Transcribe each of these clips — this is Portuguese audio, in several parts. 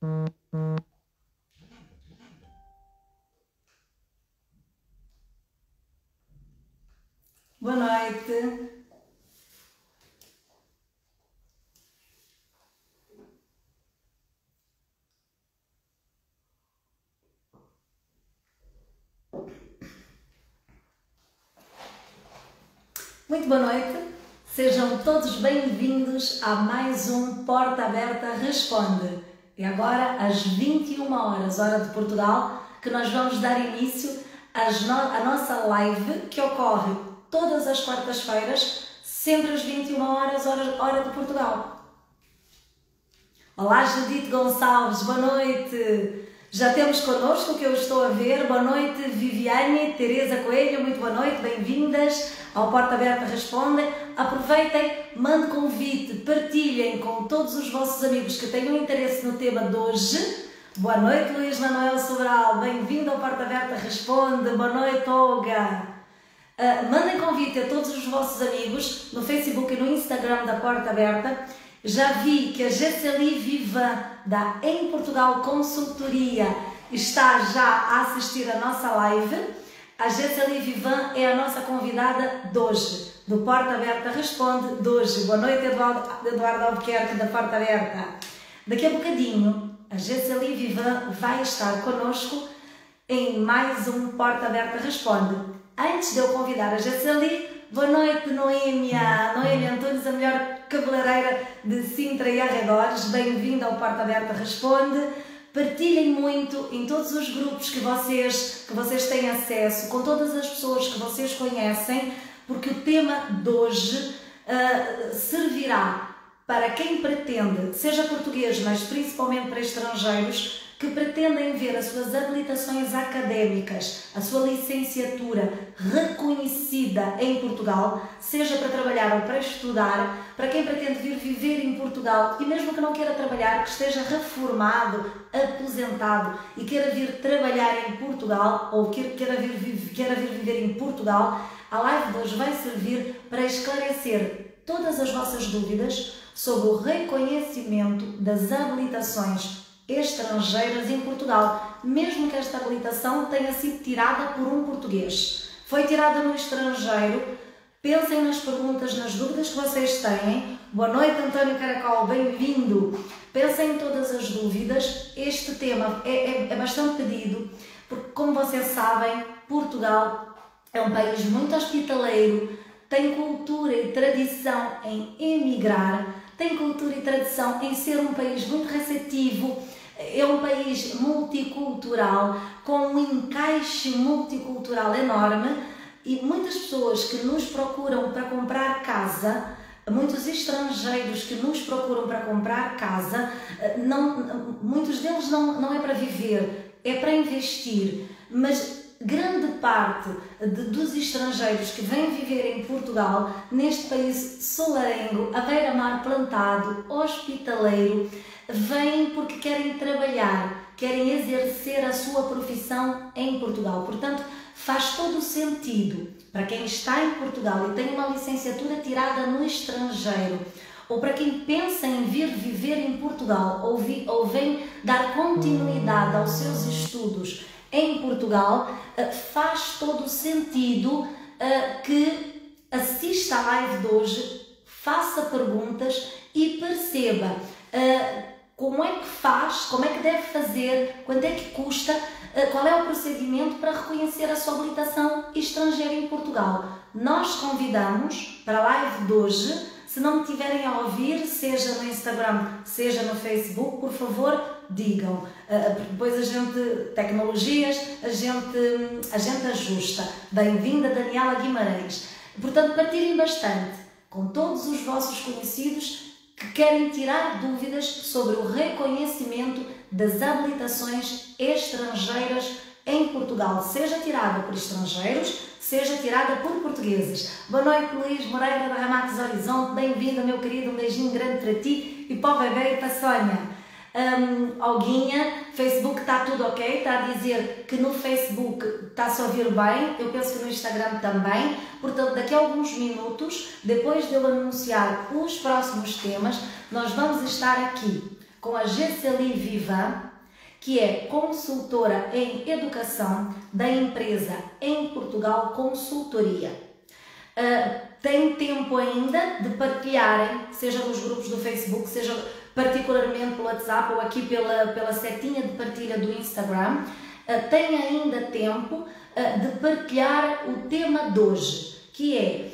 Boa noite. Muito boa noite. Sejam todos bem-vindos a mais um Porta Aberta Responde. E agora, às 21 horas, hora de Portugal, que nós vamos dar início à nossa live que ocorre todas as quartas-feiras, sempre às 21 horas, hora de Portugal. Olá, Judite Gonçalves, boa noite. Já temos connosco, que eu estou a ver. Boa noite, Viviane, Teresa Coelho, muito boa noite, bem-vindas ao Porta Aberta Responde. Aproveitem, mandem convite, partilhem com todos os vossos amigos que tenham interesse no tema de hoje. Boa noite, Luís Manuel Sobral, bem-vindo ao Porta Aberta Responde. Boa noite, Olga. Mandem convite a todos os vossos amigos no Facebook e no Instagram da Porta Aberta. Já vi que a Gesseli Vivan da Em Portugal Consultoria está já a assistir a nossa live. A Gesseli Vivan é a nossa convidada de hoje, do Porta Aberta Responde de hoje. Boa noite, Eduardo Albuquerque da Porta Aberta. Daqui a bocadinho, a Gesseli Vivan vai estar connosco em mais um Porta Aberta Responde. Antes de eu convidar a Gesseli, boa noite, Noémia Antunes, a melhor cabeleireira de Sintra e arredores. Bem-vinda ao Porta Aberta Responde. Partilhem muito em todos os grupos que vocês têm acesso, com todas as pessoas que vocês conhecem, porque o tema de hoje servirá para quem pretende, seja português, mas principalmente para estrangeiros, que pretendem ver as suas habilitações académicas, a sua licenciatura reconhecida em Portugal, seja para trabalhar ou para estudar, para quem pretende vir viver em Portugal e mesmo que não queira trabalhar, que esteja reformado, aposentado e queira vir trabalhar em Portugal ou queira vir viver em Portugal, a live de hoje vai servir para esclarecer todas as vossas dúvidas sobre o reconhecimento das habilitações estrangeiras em Portugal, mesmo que esta habilitação tenha sido tirada por um português. Foi tirada no estrangeiro. Pensem nas perguntas, nas dúvidas que vocês têm. Boa noite, António Caracol, bem-vindo. Pensem em todas as dúvidas. Este tema é bastante pedido, porque, como vocês sabem, Portugal é um país muito hospitaleiro, tem cultura e tradição em emigrar, tem cultura e tradição em ser um país muito receptivo, é um país multicultural, com um encaixe multicultural enorme e muitas pessoas que nos procuram para comprar casa, muitos estrangeiros que nos procuram para comprar casa, muitos deles não é para viver, é para investir, mas grande parte dos estrangeiros que vêm viver em Portugal, neste país solarengo, à beira-mar plantado, hospitaleiro, vêm porque querem trabalhar, querem exercer a sua profissão em Portugal. Portanto, faz todo o sentido para quem está em Portugal e tem uma licenciatura tirada no estrangeiro, ou para quem pensa em vir viver em Portugal ou vem dar continuidade aos seus estudos em Portugal, faz todo o sentido que assista à live de hoje, faça perguntas e perceba como é que faz, como é que deve fazer, quanto é que custa, qual é o procedimento para reconhecer a sua habilitação estrangeira em Portugal. Nós convidamos para a live de hoje. Se não me tiverem a ouvir, seja no Instagram, seja no Facebook, por favor, digam. Depois tecnologias, a gente ajusta. Bem-vinda, Daniela Guimarães. Portanto, partilhem bastante com todos os vossos conhecidos que querem tirar dúvidas sobre o reconhecimento das habilitações estrangeiras em Portugal, seja tirada por estrangeiros, seja tirada por portugueses. Boa noite, Luís Moreira da Ramates Horizonte, bem-vindo, meu querido, um beijinho grande para ti e para o bebê e para a Sónia. Olguinha, Facebook está tudo ok, está a dizer que no Facebook está-se a ouvir bem, eu penso que no Instagram também. Portanto, daqui a alguns minutos, depois de eu anunciar os próximos temas, nós vamos estar aqui com a GCLI Viva, que é consultora em educação da empresa em Portugal Consultoria. Tem tempo ainda de partilharem, seja nos grupos do Facebook, seja particularmente pelo WhatsApp ou aqui pela setinha de partilha do Instagram. Tem ainda tempo de partilhar o tema de hoje, que é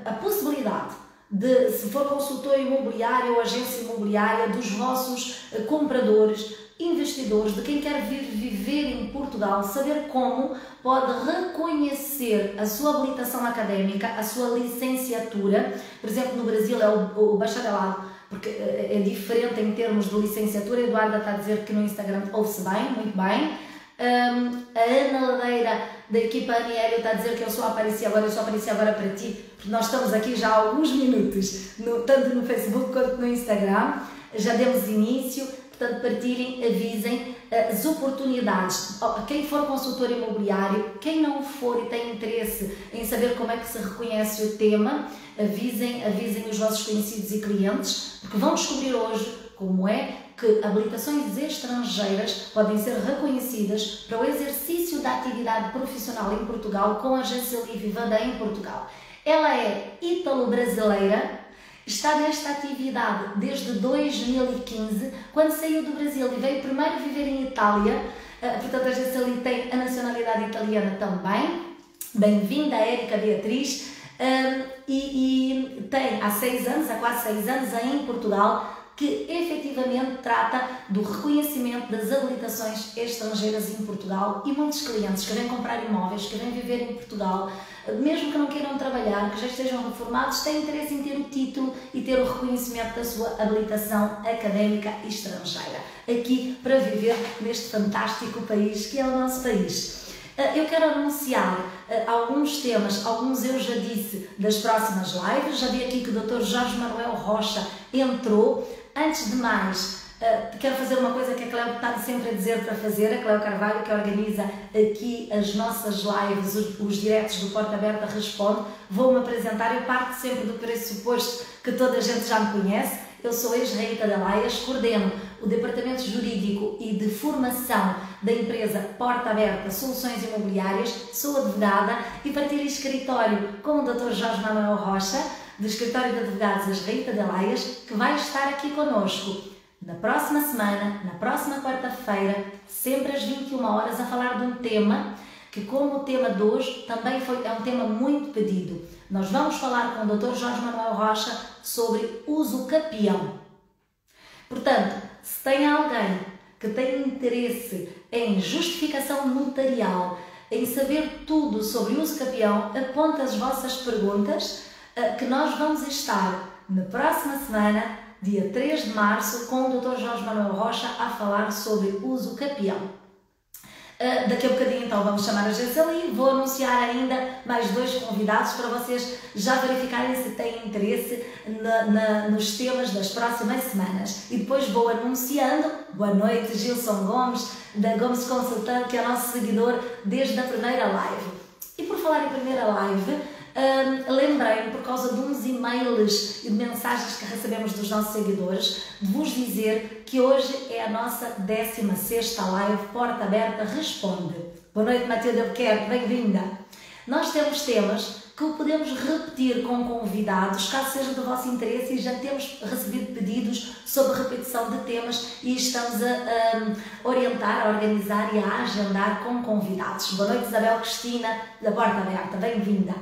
a possibilidade de, se for consultor imobiliário ou agência imobiliária, dos vossos compradores, investidores, de quem quer vir viver em Portugal, saber como pode reconhecer a sua habilitação académica, a sua licenciatura. Por exemplo, no Brasil é o bacharelado, porque é diferente em termos de licenciatura. A Eduarda está a dizer que no Instagram ouve-se bem, muito bem. A Ana Ladeira, da equipa Aniélio, está a dizer que eu só apareci agora para ti, porque nós estamos aqui já há alguns minutos, tanto no Facebook quanto no Instagram, já demos início. Portanto, partilhem, avisem as oportunidades. Quem for consultor imobiliário, quem não for e tem interesse em saber como é que se reconhece o tema, avisem os vossos conhecidos e clientes, porque vão descobrir hoje como é que habilitações estrangeiras podem ser reconhecidas para o exercício da atividade profissional em Portugal com a GCLI Vivanda em Portugal. Ela é ítalo-brasileira. Está nesta atividade desde 2015, quando saiu do Brasil e veio primeiro viver em Itália. Portanto, a GCLI tem a nacionalidade italiana também. Bem-vinda, Érica Beatriz. E tem há quase 6 anos em Portugal, que efetivamente trata do reconhecimento das habilitações estrangeiras em Portugal, e muitos clientes que vêm comprar imóveis, que vêm viver em Portugal, mesmo que não queiram trabalhar, que já estejam reformados, têm interesse em ter o título e ter o reconhecimento da sua habilitação académica estrangeira, aqui para viver neste fantástico país que é o nosso país. Eu quero anunciar alguns temas, alguns eu já disse das próximas lives. Já vi aqui que o Dr. Jorge Manuel Rocha entrou. Antes de mais, quero fazer uma coisa que a Cléo está sempre a dizer para fazer, a Cléo Carvalho, que organiza aqui as nossas lives, os diretos do Porta Aberta Responde. Vou-me apresentar. Eu parto sempre do pressuposto que toda a gente já me conhece. Eu sou ex-Reita da Laias, coordeno o Departamento Jurídico e de Formação da empresa Porta Aberta Soluções Imobiliárias, sou advogada e partilho escritório com o Dr. Jorge Manuel Rocha, do Escritório de Advogados Ex-Reita da Laias, que vai estar aqui connosco na próxima semana, na próxima quarta-feira, sempre às 21 horas, a falar de um tema que, como o tema de hoje, também é um tema muito pedido. Nós vamos falar com o Dr. Jorge Manuel Rocha sobre uso capião. Portanto, se tem alguém que tem interesse em justificação notarial, em saber tudo sobre uso capião, aponte as vossas perguntas, que nós vamos estar na próxima semana, dia 3 de março, com o Dr. Jorge Manuel Rocha a falar sobre uso capião. Daqui a bocadinho então vamos chamar a GCLI, vou anunciar ainda mais 2 convidados para vocês já verificarem se têm interesse nos temas das próximas semanas. E depois vou anunciando, boa noite, Gilson Gomes, da Gomes Consultante, que é nosso seguidor desde a primeira live. E por falar em primeira live, lembrei-me, por causa de uns e-mails e de mensagens que recebemos dos nossos seguidores, de vos dizer que hoje é a nossa 16ª live Porta Aberta Responde. Boa noite, Matilde Albuquerque, bem-vinda! Nós temos temas que podemos repetir com convidados, caso seja do vosso interesse, e já temos recebido pedidos sobre repetição de temas e estamos a orientar, a organizar e a agendar com convidados. Boa noite, Isabel Cristina, da Porta Aberta, bem-vinda!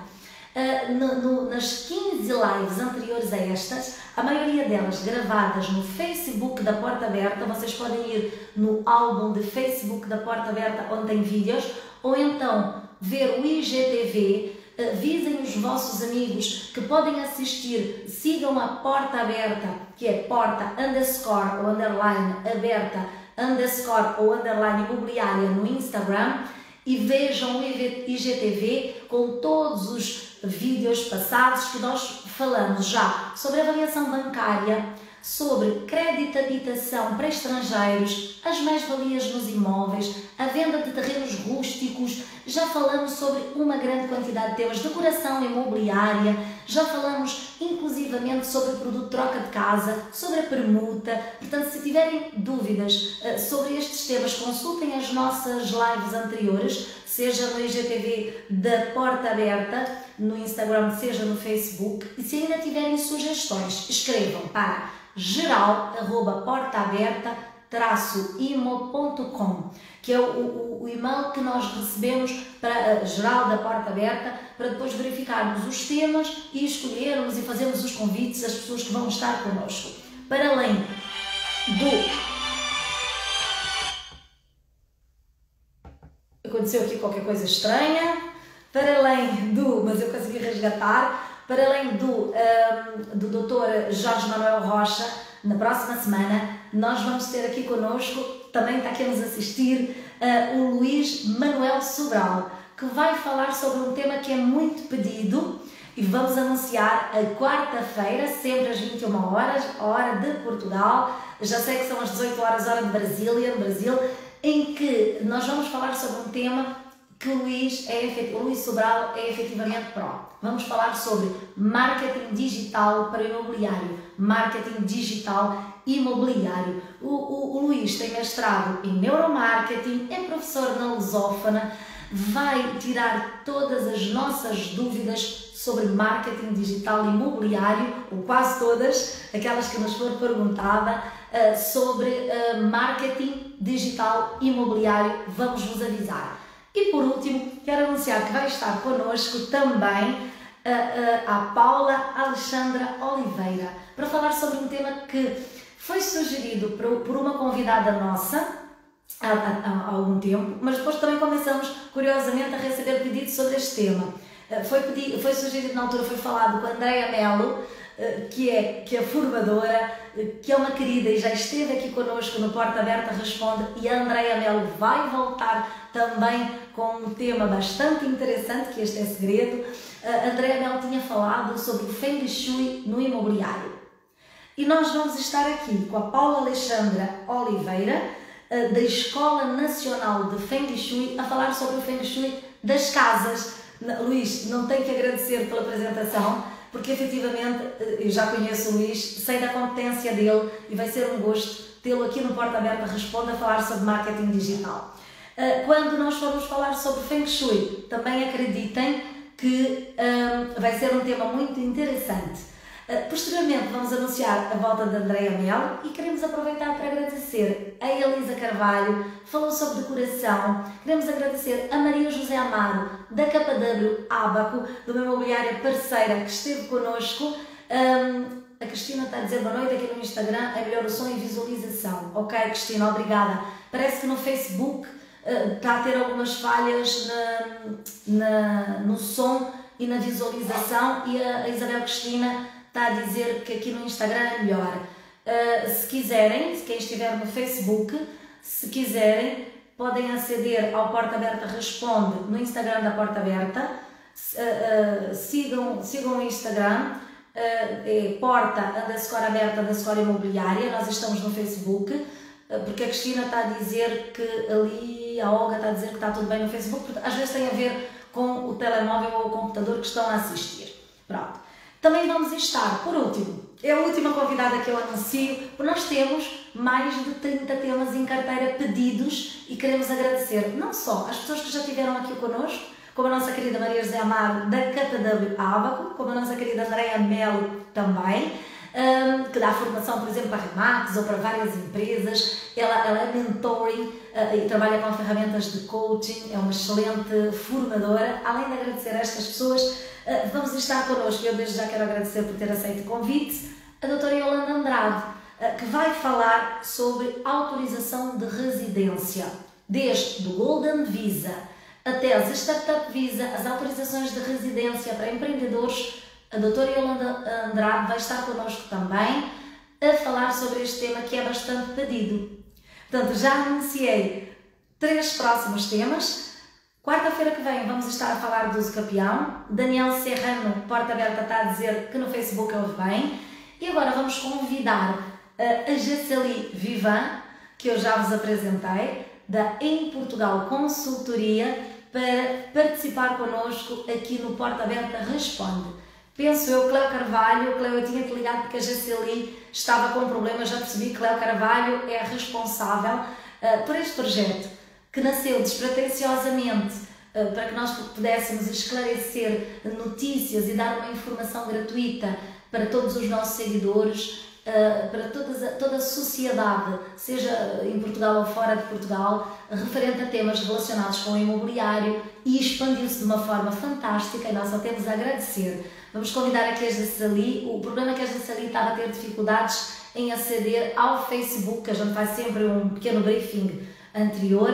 Nas 15 lives anteriores a estas, a maioria delas gravadas no Facebook da Porta Aberta, vocês podem ir no álbum de Facebook da Porta Aberta onde tem vídeos, ou então ver o IGTV. Avisem os vossos amigos que podem assistir, sigam a Porta Aberta, que é porta underscore ou underline aberta underscore ou underline imobiliária no Instagram, e vejam o IGTV com todos os vídeos passados que nós falamos já sobre avaliação bancária, sobre crédito de habitação para estrangeiros, as mais-valias nos imóveis, a venda de terrenos rústicos, já falamos sobre uma grande quantidade de temas, decoração imobiliária, já falamos inclusivamente sobre o produto troca de casa, sobre a permuta. Portanto, se tiverem dúvidas sobre estes temas, consultem as nossas lives anteriores, seja no IGTV da Porta Aberta, no Instagram, seja no Facebook. E se ainda tiverem sugestões, escrevam para geral@portaaberta-imo.com, que é o e-mail que nós recebemos para geral da Porta Aberta, para depois verificarmos os temas e escolhermos e fazermos os convites às pessoas que vão estar connosco. Para além do... Aconteceu aqui qualquer coisa estranha. Para além do... Mas eu consegui resgatar. Para além do Dr. Jorge Manuel Rocha, na próxima semana, nós vamos ter aqui connosco, também está aqui a nos assistir, o Luís Manuel Sobral, que vai falar sobre um tema que é muito pedido e vamos anunciar a quarta-feira, sempre às 21 horas, hora de Portugal. Já sei que são às 18 horas, hora de Brasília, no Brasil, em que nós vamos falar sobre um tema que o Luís Sobral é efetivamente pró. Vamos falar sobre marketing digital para imobiliário, marketing digital imobiliário. O Luís tem mestrado em neuromarketing, é professor na Lusófona, vai tirar todas as nossas dúvidas sobre marketing digital imobiliário, ou quase todas, aquelas que nos foram perguntadas, sobre marketing digital imobiliário, vamos vos avisar. E por último, quero anunciar que vai estar connosco também a Paula Alexandra Oliveira, para falar sobre um tema que foi sugerido por uma convidada nossa há algum tempo, mas depois também começamos, curiosamente, a receber pedidos sobre este tema. Foi sugerido na altura, foi falado com a Andrea Melo, que é formadora, que é uma querida e já esteve aqui connosco no Porta Aberta Responde, e a Andrea Melo vai voltar também com um tema bastante interessante, que este é segredo. A Andrea Melo tinha falado sobre o Feng Shui no imobiliário. E nós vamos estar aqui com a Paula Alexandra Oliveira, da Escola Nacional de Feng Shui, a falar sobre o Feng Shui das casas. Luís, não tenho que agradecer pela apresentação, porque efetivamente eu já conheço o Luís, sei da competência dele e vai ser um gosto tê-lo aqui no Porta Aberta Responde a falar sobre marketing digital. Quando nós formos falar sobre Feng Shui, também acreditem que vai ser um tema muito interessante. Posteriormente vamos anunciar a volta de Andrea Melo e queremos aproveitar para agradecer a Elisa Carvalho, falou sobre decoração. Queremos agradecer a Maria José Amaro, da KW Abaco, de uma imobiliária parceira que esteve connosco. A Cristina está a dizer boa noite aqui no Instagram, é melhor o som e visualização. Ok, Cristina, obrigada. Parece que no Facebook está a ter algumas falhas no som e na visualização, e a Isabel Cristina está a dizer que aqui no Instagram é melhor. Se quiserem, quem estiver no Facebook, se quiserem, podem aceder ao Porta Aberta Responde no Instagram da Porta Aberta. Sigam o Instagram, é porta_aberta_imobiliária. Nós estamos no Facebook, porque a Cristina está a dizer que ali, a Olga está a dizer que está tudo bem no Facebook, porque às vezes tem a ver com o telemóvel ou o computador que estão a assistir. Pronto. Também vamos estar, por último, é a última convidada que eu anuncio, porque nós temos mais de 30 temas em carteira pedidos e queremos agradecer não só às pessoas que já estiveram aqui connosco, como a nossa querida Maria José Amaro, da KW Abaco, como a nossa querida Andrea Melo também, que dá formação, por exemplo, para Remax ou para várias empresas. Ela é mentoring e trabalha com ferramentas de coaching, é uma excelente formadora. Além de agradecer a estas pessoas, vamos estar connosco, eu desde já quero agradecer por ter aceito o convite, a doutora Yolanda Andrade, que vai falar sobre autorização de residência, desde do Golden Visa até as Startup Visa, as autorizações de residência para empreendedores. A doutora Yolanda Andrade vai estar connosco também a falar sobre este tema que é bastante pedido. Portanto, já anunciei 3 próximos temas. Quarta-feira que vem vamos estar a falar do Campeão. Daniel Serrano, Porta Aberta, está a dizer que no Facebook ouve bem. E agora vamos convidar a Gesseli Vivan, que eu já vos apresentei, da Em Portugal Consultoria, para participar connosco aqui no Porta Aberta Responde. penso eu, Cléo Carvalho. Cléo, eu tinha-te ligado porque a GCLI estava com um problema, já percebi que Cléo Carvalho é a responsável por este projeto, que nasceu despretensiosamente para que nós pudéssemos esclarecer notícias e dar uma informação gratuita para todos os nossos seguidores, para toda a sociedade, seja em Portugal ou fora de Portugal, referente a temas relacionados com o imobiliário, e expandiu-se de uma forma fantástica e nós só temos a agradecer. Vamos convidar aqui a GCLI. O problema é que a GCLI estava a ter dificuldades em aceder ao Facebook. A gente faz sempre um pequeno briefing anterior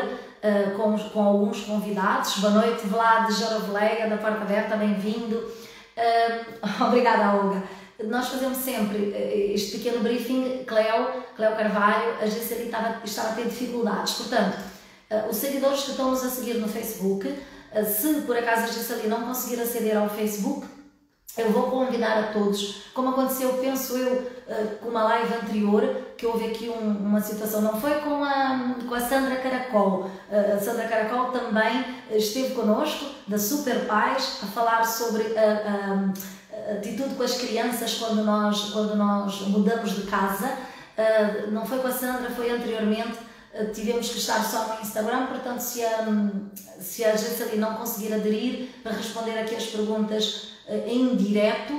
com alguns convidados. Boa noite, Vlad Jorovleia, da Porta Aberta, bem-vindo. Obrigada, Olga. Nós fazemos sempre este pequeno briefing. Cléo Carvalho, a GCLI estava a ter dificuldades. Portanto, os seguidores que estão-nos a seguir no Facebook, se por acaso a GCLI não conseguir aceder ao Facebook, eu vou convidar a todos, como aconteceu, penso eu, com uma live anterior, que houve aqui uma situação, não foi com a Sandra Caracol. A Sandra Caracol também esteve connosco, da Super Pais, a falar sobre a atitude com as crianças quando nós mudamos de casa. Não foi com a Sandra, foi anteriormente. Tivemos que estar só no Instagram, portanto, se a GCLI não conseguir aderir para responder aqui as perguntas em direto,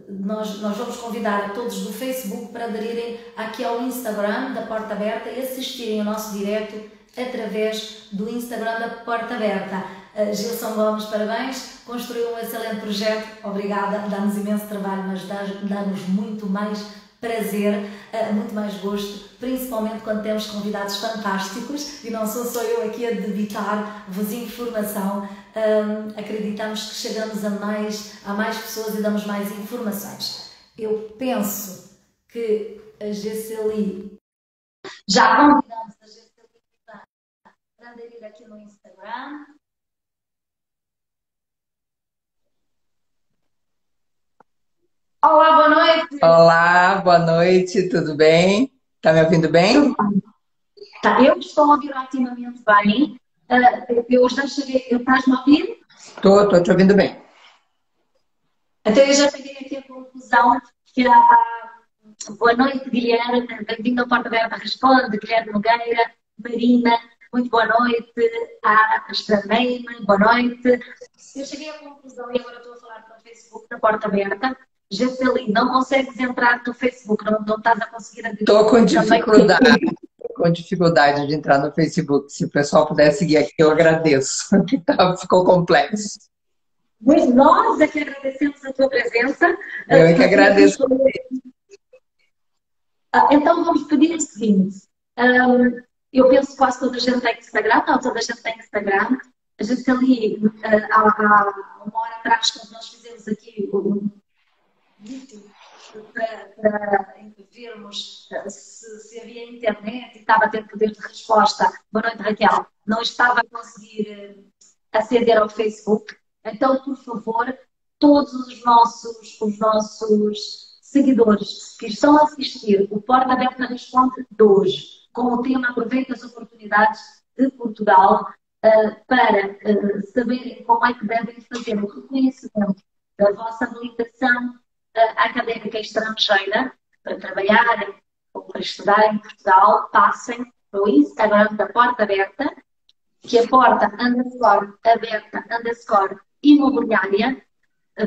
nós vamos convidar a todos do Facebook para aderirem aqui ao Instagram da Porta Aberta e assistirem ao nosso direto através do Instagram da Porta Aberta. Gilson Gomes, parabéns, construiu um excelente projeto, obrigada, dá-nos imenso trabalho, mas dá-nos muito mais prazer, muito mais gosto, principalmente quando temos convidados fantásticos e não sou só eu aqui a debitar-vos informação. Acreditamos que chegamos a mais pessoas e damos mais informações. Eu penso que a GCLI, já convidamos a GCLI para aderir aqui no Instagram. Olá, boa noite. Olá, boa noite, tudo bem? Tá me ouvindo bem? Tá, eu estou a ouvir otimamente bem. Eu já cheguei. Estás-me a ouvir? Tô te ouvindo bem. Então eu já cheguei aqui à conclusão que boa noite, Guilherme, bem-vindo ao Porta Aberta Responde, Guilherme Nogueira, Marina, muito boa noite, a Estrameime, boa noite. Eu cheguei à conclusão, e agora estou a falar para o Facebook da Porta Aberta. GCLI, não consegues entrar no Facebook, não estás a conseguir aderir. Estou com dificuldade de entrar no Facebook. Se o pessoal puder seguir aqui, eu agradeço. Ficou complexo. Mas nós é que agradecemos a tua presença. Eu é que agradeço. Então vamos pedir o seguinte. Eu penso que quase toda a gente tem Instagram, não, toda a gente tem Instagram. A GCLI, há uma hora atrás, quando nós fizemos aqui um vídeo para vermos se havia internet e estava a ter poder de resposta. Boa noite, Raquel. Não estava a conseguir aceder ao Facebook. Então, por favor, todos os nossos seguidores que estão a assistir o Porta Aberta Responde de hoje, com o tema Aproveita as Oportunidades de Portugal, para saberem como é que devem fazer o reconhecimento da vossa habilitação académica estrangeira para trabalharem ou para estudar em Portugal, passem para o Instagram da Porta Aberta, que é porta_aberta_imobiliária.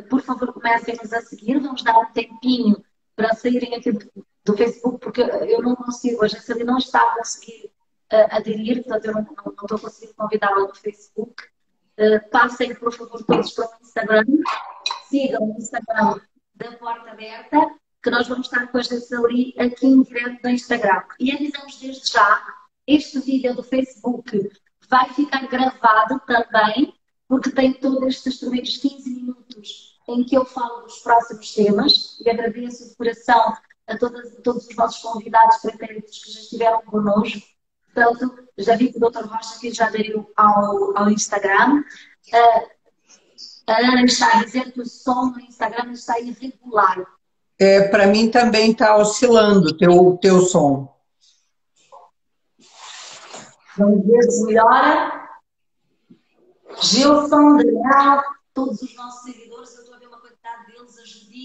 Por favor, comecem-nos a seguir. Vamos dar um tempinho para saírem aqui do Facebook, porque eu não consigo, a GCLI não está a conseguir aderir, portanto eu não estou conseguindo convidá-la no Facebook. Passem, por favor, todos para o Instagram. Sigam o Instagram da Porta Aberta, que nós vamos estar com a GCLI aqui em direto no Instagram. E avisamos desde já, este vídeo do Facebook vai ficar gravado também, porque tem todos estes primeiros 15 minutos em que eu falo dos próximos temas, e agradeço de coração a todos os nossos convidados pretéritos que já estiveram connosco. Portanto, já vi que o Dr. Rocha aqui já aderiu ao Instagram. A Ana está a dizer que o som no Instagram está irregular. Para mim também está oscilando o teu som. Vamos ver se melhora. Gilson, Daniel, todos os nossos seguidores, eu estou a ver uma quantidade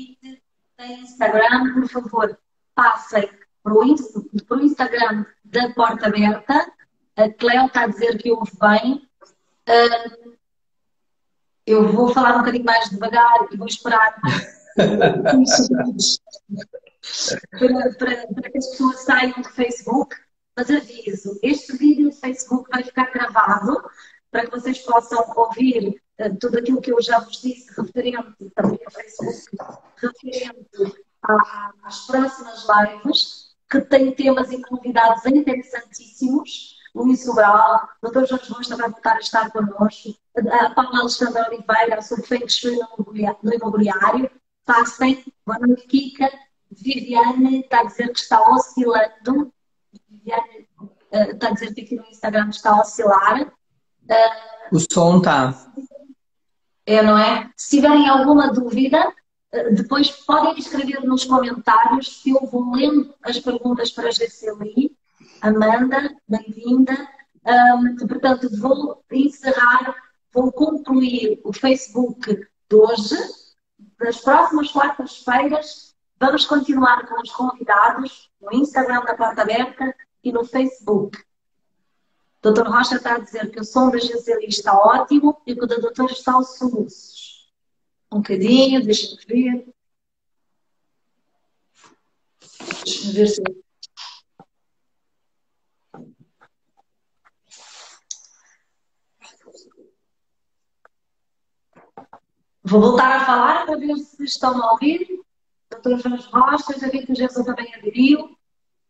convite da Instagram, por favor, passem para o Instagram da Porta Aberta. A Cleo está a dizer que ouve bem. Eu vou falar um bocadinho mais devagar e vou esperar uns segundos para que as pessoas saiam do Facebook. Mas aviso, este vídeo do Facebook vai ficar gravado para que vocês possam ouvir tudo aquilo que eu já vos disse referente também ao Facebook, referente às próximas lives, que têm temas e convidados interessantíssimos. Luís Sobral, o Dr. Jorge Rocha vai voltar a estar connosco, a Paula Alexandra Oliveira sobre Feng Shui no imobiliário. Passem, boa noite, Kika. Viviane está a dizer que está oscilando. Viviane está a dizer que aqui no Instagram está a oscilar. O som está. É, não é? Se tiverem alguma dúvida, depois podem escrever nos comentários que eu vou lendo as perguntas para a GCLI. Amanda, bem-vinda. Portanto, vou encerrar, vou concluir o Facebook de hoje. Das próximas quartas-feiras, vamos continuar com os convidados no Instagram da Porta Aberta e no Facebook. O Dr. Rocha está a dizer que o som da GCLI está ótimo e que o da doutora está aos soluços. Um bocadinho, deixa-me ver. Deixa-me ver se... Vou voltar a falar para ver se estão a ouvir. Dr. Jorge Rocha, já vi que o Gerson também aderiu.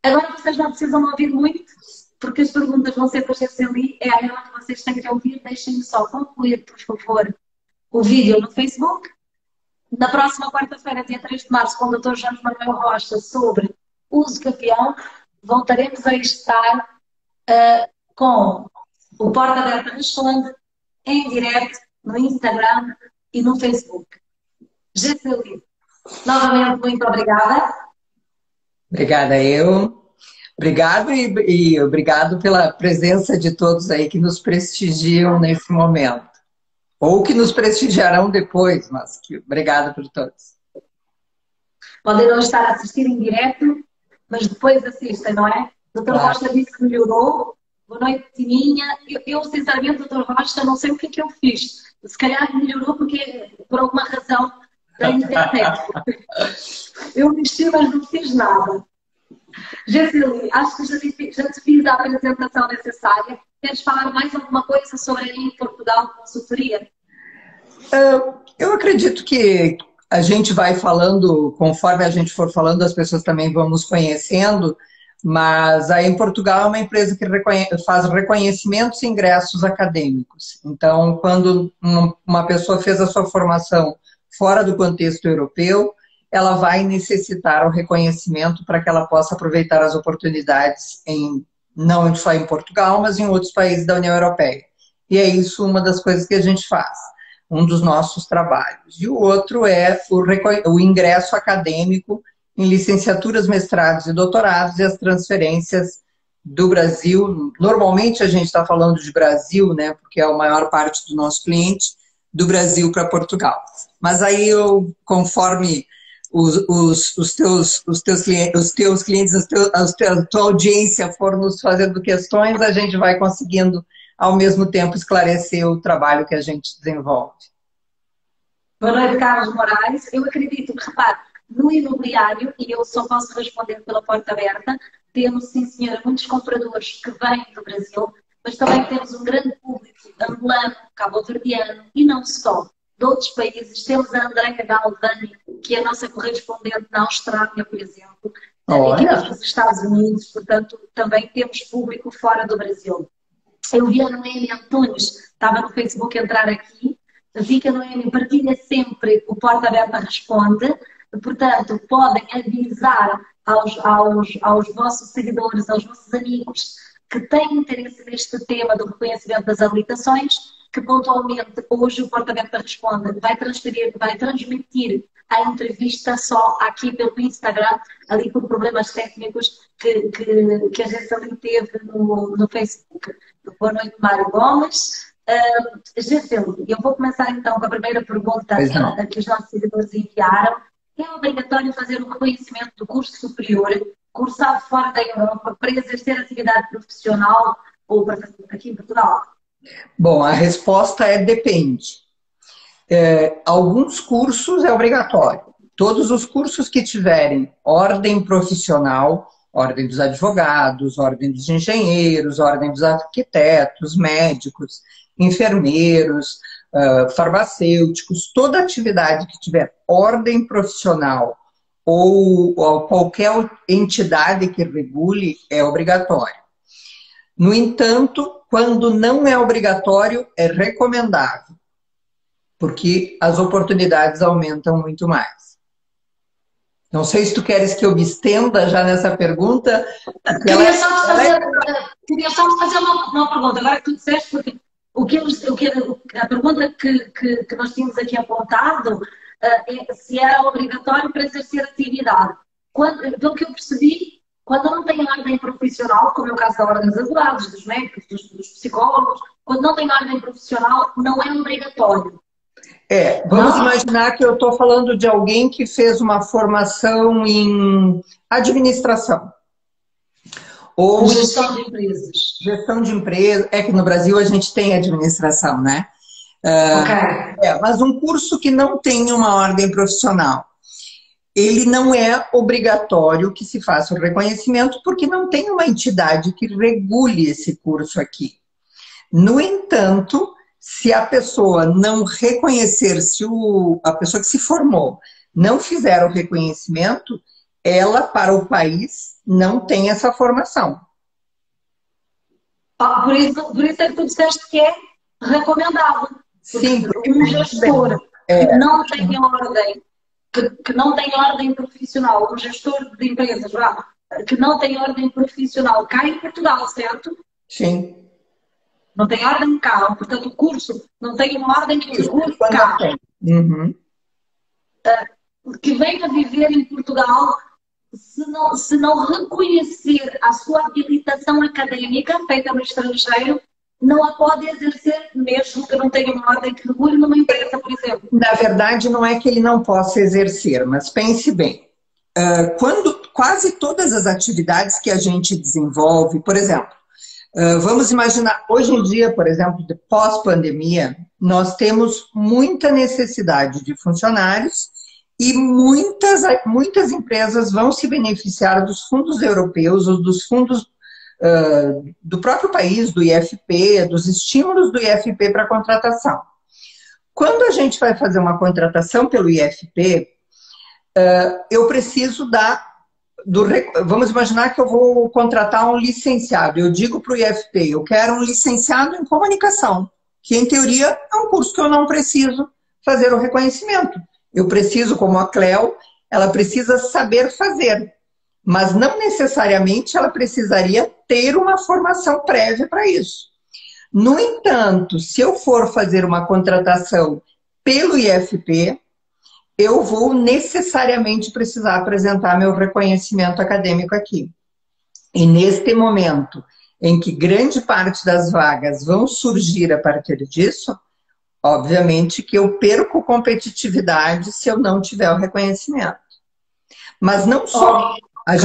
Agora vocês não precisam ouvir muito, porque as perguntas vão ser para a GCLI. É a ela que vocês têm que ouvir. Deixem-me só concluir, por favor, o vídeo no Facebook. Na próxima quarta-feira, dia 3 de março, com o Dr. Jorge Manuel Rocha sobre uso capião, voltaremos a estar com o Porta Aberta Responde em direto no Instagram e no Facebook. GCLI, novamente, muito obrigada. Obrigada eu. Obrigado e obrigado pela presença de todos aí que nos prestigiam nesse momento. Ou que nos prestigiarão depois, mas obrigada por todos. Podem não estar a assistir em direto, mas depois assistem, não é? O Dr. Rocha disse que melhorou. Boa noite, Tininha. Eu sinceramente, Dr. Rocha, não sei o que é que eu fiz. Se calhar melhorou porque, por alguma razão, da internet. Eu mexi, mas não fiz nada. GCLI, acho que já te fiz a apresentação necessária. Queres falar mais alguma coisa sobre a em Portugal consultoria? Eu acredito que a gente vai falando, conforme a gente for falando, as pessoas também vão nos conhecendo, mas a em Portugal é uma empresa que faz reconhecimentos e ingressos acadêmicos. Então, quando uma pessoa fez a sua formação fora do contexto europeu, ela vai necessitar o reconhecimento para que ela possa aproveitar as oportunidades não só em Portugal, mas em outros países da União Europeia. E é isso uma das coisas que a gente faz, um dos nossos trabalhos. E o outro é o ingresso acadêmico em licenciaturas, mestrados e doutorados e as transferências do Brasil. Normalmente a gente está falando de Brasil, né, porque é a maior parte do nosso cliente, do Brasil para Portugal. Mas aí conforme os teus clientes, a tua audiência for nos fazendo questões, a gente vai conseguindo, ao mesmo tempo, esclarecer o trabalho que a gente desenvolve. Boa noite, Carlos Moraes. Eu acredito que, repare, no imobiliário, e eu só posso responder pela Porta Aberta, temos, sim senhora, muitos compradores que vêm do Brasil, mas também temos um grande público angolano, cabo-verdiano e não só. De outros países, temos a Andréia Galdani, que é a nossa correspondente na Austrália, por exemplo, aqui nos Estados Unidos, portanto, também temos público fora do Brasil. Eu vi a Noemi Antunes, estava no Facebook entrar aqui, vi que a Noemi partilha sempre o Porta Aberta Responde, portanto, podem avisar aos vossos seguidores, aos vossos amigos que têm interesse neste tema do reconhecimento das habilitações, que pontualmente hoje o Porta Aberta Responde vai transmitir a entrevista só aqui pelo Instagram, ali por problemas técnicos que a gente ali teve no Facebook. Boa noite, Mário Gomes. GCLI, eu vou começar então com a primeira pergunta que os nossos seguidores enviaram. é obrigatório fazer o reconhecimento do curso superior, cursado fora da Europa, para exercer atividade profissional ou para aqui em Portugal? Bom, a resposta é depende. Alguns cursos é obrigatório. Todos os cursos que tiverem ordem profissional, ordem dos advogados, ordem dos engenheiros, ordem dos arquitetos, médicos, enfermeiros, farmacêuticos, toda atividade que tiver ordem profissional ou qualquer entidade que regule é obrigatório. No entanto, quando não é obrigatório, é recomendável, porque as oportunidades aumentam muito mais. Não sei se tu queres que eu me estenda já nessa pergunta. Queria só te fazer uma pergunta, agora que tu disseste, porque a pergunta que nós tínhamos aqui apontado é se era obrigatório para exercer atividade. Pelo que eu percebi, quando não tem ordem profissional, como é o caso da ordem dos advogados, dos médicos, dos psicólogos, quando não tem ordem profissional, não é obrigatório. Vamos imaginar que eu estou falando de alguém que fez uma formação em administração. Ou gestão de empresas. Gestão de empresas. É que no Brasil a gente tem administração, né? Mas um curso que não tem uma ordem profissional, ele não é obrigatório que se faça o reconhecimento, porque não tem uma entidade que regule esse curso aqui. No entanto, se a pessoa não reconhecer, se a pessoa que se formou não fizer o reconhecimento, ela, para o país, não tem essa formação. Por isso é que tu disseste que é recomendável. Sim. Um gestor que não tem ordem, que não tem ordem profissional, um gestor de empresas, que não tem ordem profissional, cá em Portugal, certo? Sim. Não tem ordem cá, portanto o curso não tem uma ordem que regule cá. Que venha viver em Portugal, se não reconhecer a sua habilitação académica feita no estrangeiro, não a pode exercer, mesmo que não tenha uma ordem que regule numa empresa, por exemplo. Na verdade, não é que ele não possa exercer, mas pense bem. Quando quase todas as atividades que a gente desenvolve, por exemplo, vamos imaginar, hoje em dia, por exemplo, pós-pandemia, nós temos muita necessidade de funcionários e muitas empresas vão se beneficiar dos fundos europeus ou dos fundos do próprio país, do IFP, dos estímulos do IFP para contratação. Quando a gente vai fazer uma contratação pelo IFP, eu preciso vamos imaginar que eu vou contratar um licenciado. Eu digo para o IFP, eu quero um licenciado em comunicação, que em teoria é um curso que eu não preciso fazer o reconhecimento. Eu preciso, como a Cleo, ela precisa saber fazer, mas não necessariamente ela precisaria ter uma formação prévia para isso. No entanto, se eu for fazer uma contratação pelo IFP, eu vou necessariamente precisar apresentar meu reconhecimento acadêmico aqui. E neste momento, em que grande parte das vagas vão surgir a partir disso, obviamente que eu perco competitividade se eu não tiver o reconhecimento. Mas não só. A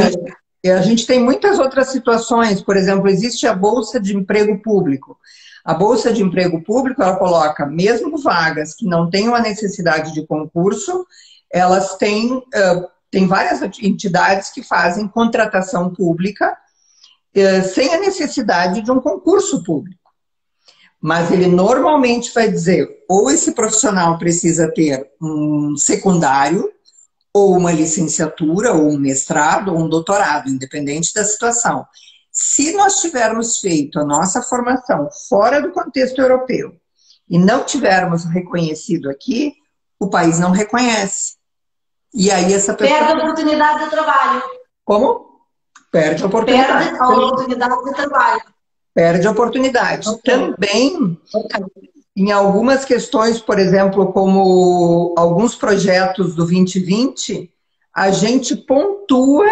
gente tem muitas outras situações. Por exemplo, existe a Bolsa de Emprego Público. A Bolsa de Emprego Público, ela coloca mesmo vagas que não tenham a necessidade de concurso, elas têm várias entidades que fazem contratação pública sem a necessidade de um concurso público. Mas ele normalmente vai dizer, ou esse profissional precisa ter um secundário, ou uma licenciatura, ou um mestrado, ou um doutorado, independente da situação. Se nós tivermos feito a nossa formação fora do contexto europeu e não tivermos reconhecido aqui, o país não reconhece. E aí essa pessoa... Perde a oportunidade de trabalho. Como? Perde a oportunidade. Perde a oportunidade de trabalho. Perde a oportunidade. Okay. Também, em algumas questões, por exemplo, como alguns projetos do 2020, a gente pontua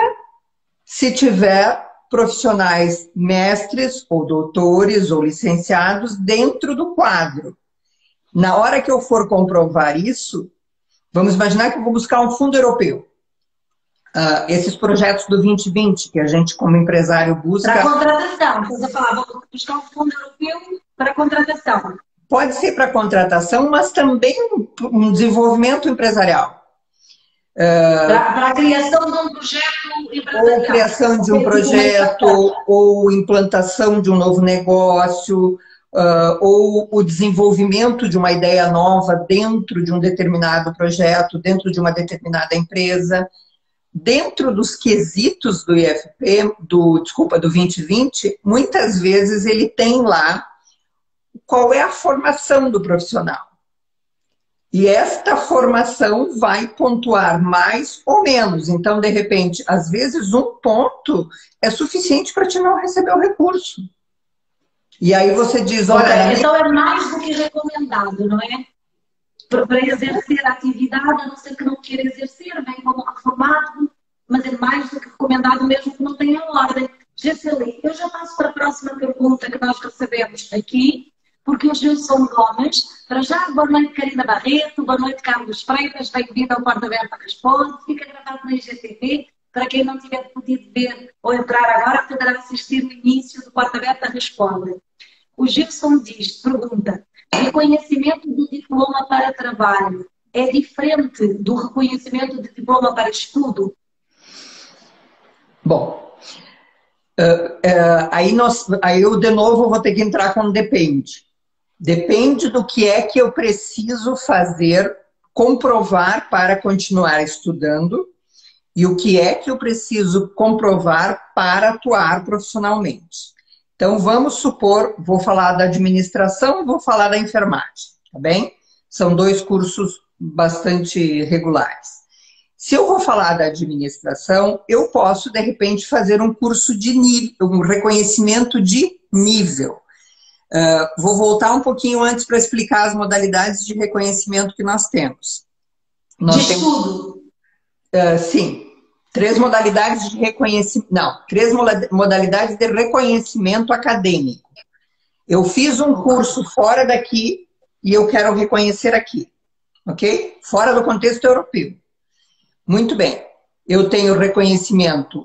se tiver profissionais mestres ou doutores ou licenciados dentro do quadro. Na hora que eu for comprovar isso, Vamos imaginar que eu vou buscar um fundo europeu. Esses projetos do 2020, que a gente, como empresário, busca... Para contratação. Estás a falar, vou buscar um fundo europeu para contratação. Pode ser para contratação, mas também um desenvolvimento empresarial. Para a criação de um projeto empresarial. Ou criação de um projeto, ou implantação de um novo negócio, ou o desenvolvimento de uma ideia nova dentro de um determinado projeto, dentro de uma determinada empresa. Dentro dos quesitos do IFP, do 2020, muitas vezes ele tem lá qual é a formação do profissional. E esta formação vai pontuar mais ou menos. Então, de repente, às vezes um ponto é suficiente para te não receber o recurso. E aí você diz, olha... Então é mais do que recomendado, não é? Para exercer a atividade, a não ser que não queira exercer, vem como reformado, mas é mais do que recomendado mesmo que não tenha ordem. Gisele, eu já passo para a próxima pergunta que nós recebemos aqui, porque o Gilson Gomes, para já, boa noite Karina Barreto, boa noite Carlos Freitas, bem-vindo ao Porta Aberta Responde, fica gravado na IGTV, para quem não tiver podido ver ou entrar agora, poderá assistir no início do Porta Aberta Responde. O Gilson pergunta, reconhecimento do diploma para trabalho é diferente do reconhecimento de diploma para estudo? Bom, aí eu de novo vou ter que entrar com depende. Depende do que é que eu preciso fazer, comprovar para continuar estudando e o que é que eu preciso comprovar para atuar profissionalmente. Então, vamos supor, vou falar da administração, vou falar da enfermagem, tá bem? São dois cursos bastante regulares. Se eu vou falar da administração, eu posso, de repente, fazer um curso de nível, um reconhecimento de nível. Vou voltar um pouquinho antes para explicar as modalidades de reconhecimento que nós temos. De estudo? Sim. 3 modalidades de reconhecimento. Não, 3 modalidades de reconhecimento acadêmico. Eu fiz um curso fora daqui e eu quero reconhecer aqui. Ok? Fora do contexto europeu. Muito bem. Eu tenho reconhecimento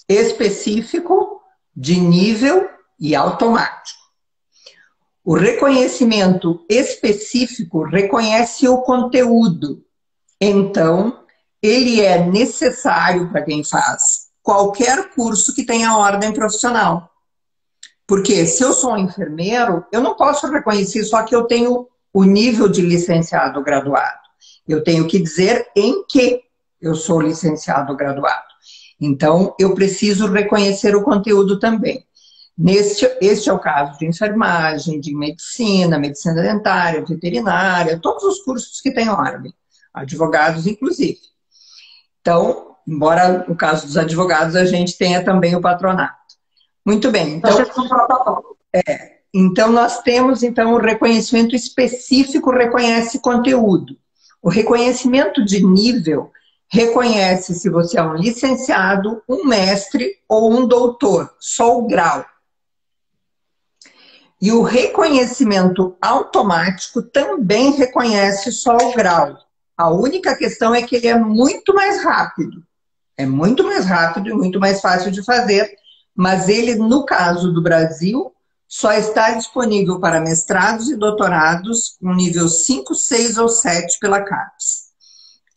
específico, de nível e automático. O reconhecimento específico reconhece o conteúdo. Então, ele é necessário para quem faz qualquer curso que tenha ordem profissional. Porque se eu sou um enfermeiro, eu não posso reconhecer só que eu tenho o nível de licenciado graduado. Eu tenho que dizer em que eu sou licenciado graduado. Então, eu preciso reconhecer o conteúdo também. Este é o caso de enfermagem, de medicina, medicina dentária, veterinária, todos os cursos que têm ordem, advogados inclusive. Então, embora no caso dos advogados a gente tenha também o patronato. Muito bem. Então nós temos o reconhecimento específico, reconhece conteúdo. O reconhecimento de nível reconhece se você é um licenciado, um mestre ou um doutor, só o grau. E o reconhecimento automático também reconhece só o grau. A única questão é que ele é muito mais rápido. É muito mais rápido e muito mais fácil de fazer, mas ele, no caso do Brasil, só está disponível para mestrados e doutorados com nível 5, 6 ou 7 pela CAPES.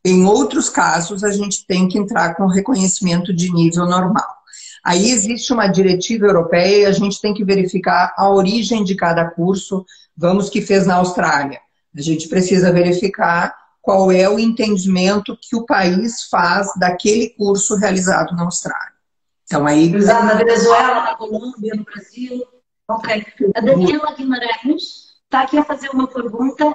Em outros casos, a gente tem que entrar com reconhecimento de nível normal. Aí existe uma diretiva europeia e a gente tem que verificar a origem de cada curso. Vamos que fez na Austrália. A gente precisa verificar qual é o entendimento que o país faz daquele curso realizado na Austrália. Então aí... Na Venezuela, na Colômbia, no Brasil. Ok. A Daniela Guimarães está aqui a fazer uma pergunta,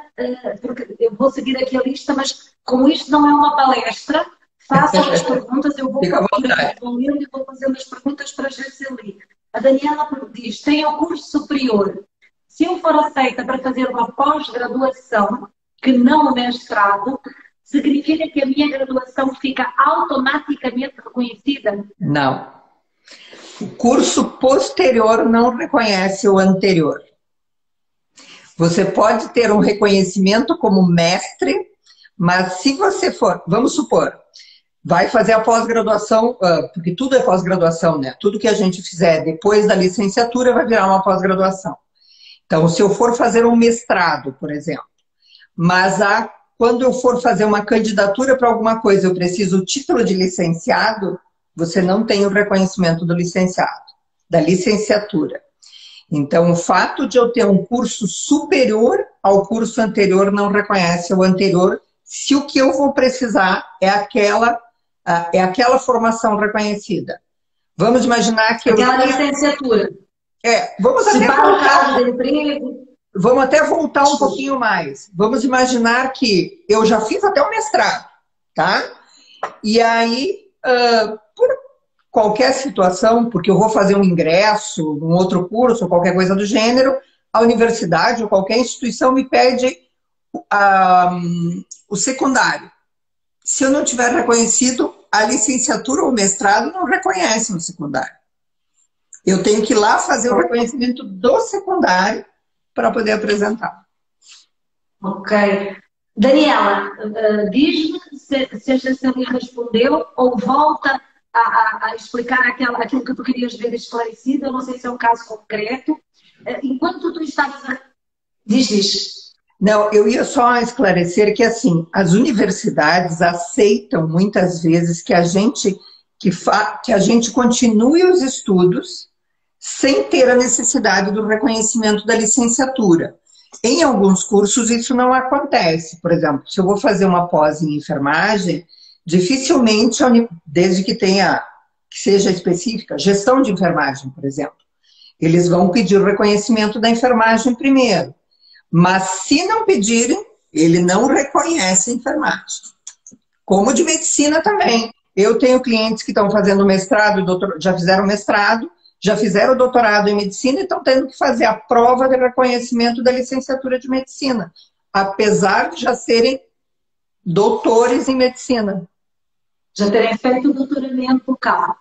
porque eu vou seguir aqui a lista, mas como isto não é uma palestra, façam as perguntas, eu vou respondendo e vou fazendo as perguntas para a Gisele. A Daniela diz, tem o curso superior. Se eu for aceita para fazer uma pós-graduação, que não o mestrado, significa que a minha graduação fica automaticamente reconhecida? Não. O curso posterior não reconhece o anterior. Você pode ter um reconhecimento como mestre, Mas se você for, vamos supor, vai fazer a pós-graduação, porque tudo é pós-graduação, né? Tudo que a gente fizer depois da licenciatura vai virar uma pós-graduação. Então, se eu for fazer um mestrado, por exemplo, mas quando eu for fazer uma candidatura para alguma coisa, eu preciso do título de licenciado, você não tem o reconhecimento do licenciado, da licenciatura. Então, o fato de eu ter um curso superior ao curso anterior não reconhece o anterior, se o que eu vou precisar é aquela formação reconhecida. Vamos imaginar que aquela licenciatura. Vamos até voltar, vamos até voltar um pouquinho mais. Vamos imaginar que eu já fiz até o mestrado, tá? E aí, por qualquer situação, porque eu vou fazer um ingresso, um outro curso, ou qualquer coisa do gênero, a universidade ou qualquer instituição me pede o secundário. Se eu não tiver reconhecido, a licenciatura ou o mestrado não reconhecem o secundário. Eu tenho que ir lá fazer o reconhecimento do secundário para poder apresentar. Ok. Daniela, diz-me se a Jaceli respondeu ou volta a explicar aquilo que tu querias ver esclarecido. Eu não sei se é um caso concreto. Enquanto tu estavas a... Diz. Não, eu ia só esclarecer que, assim, as universidades aceitam muitas vezes que a gente continue os estudos sem ter a necessidade do reconhecimento da licenciatura. Em alguns cursos isso não acontece. Por exemplo, se eu vou fazer uma pós em enfermagem, dificilmente, desde que seja específica, gestão de enfermagem, por exemplo, eles vão pedir o reconhecimento da enfermagem primeiro. Mas se não pedirem, ele não reconhece a enfermagem. Como de medicina também. Eu tenho clientes que estão fazendo mestrado, já fizeram mestrado, já fizeram doutorado em medicina e estão tendo que fazer a prova de reconhecimento da licenciatura de medicina, apesar de já serem doutores em medicina. Já terem feito o doutoramento cá.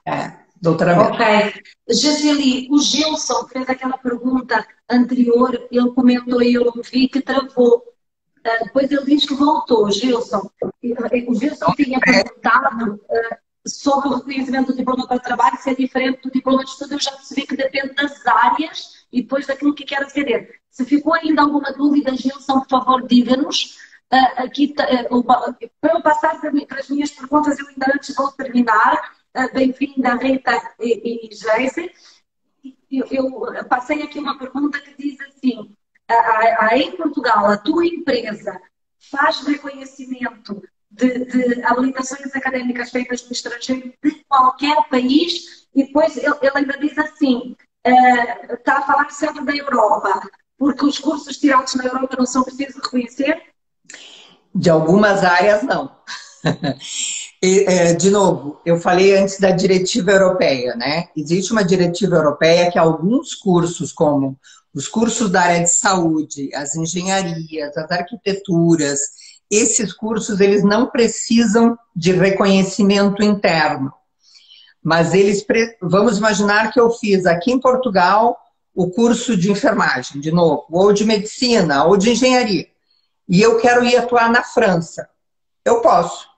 Doutoramento. Ok. Jaceli, o Gilson fez aquela pergunta anterior, ele comentou e eu não vi que travou. Depois ele diz que voltou, Gilson. O Gilson tinha perguntado sobre o reconhecimento do diploma para trabalho, se é diferente do diploma de estudo. Eu já percebi que depende das áreas e depois daquilo que quer aceder. Se ficou ainda alguma dúvida, Gilson, por favor, diga-nos. Aqui, para eu passar para as minhas perguntas, eu ainda antes vou terminar. Bem-vinda, Rita e Geise. Eu passei aqui uma pergunta que diz assim: em Portugal, a tua empresa faz reconhecimento de habilitações académicas feitas no estrangeiro de qualquer país? E depois ele ainda diz assim, está a falar sempre da Europa, porque os cursos tirados na Europa não são precisos reconhecer? De algumas áreas, não. De novo, eu falei antes da diretiva europeia, né? Existe uma diretiva europeia que alguns cursos, como os cursos da área de saúde, as engenharias, as arquiteturas, esses cursos eles não precisam de reconhecimento interno. Mas vamos imaginar que eu fiz aqui em Portugal o curso de enfermagem, de novo, ou de medicina, ou de engenharia, e eu quero ir atuar na França. Eu posso.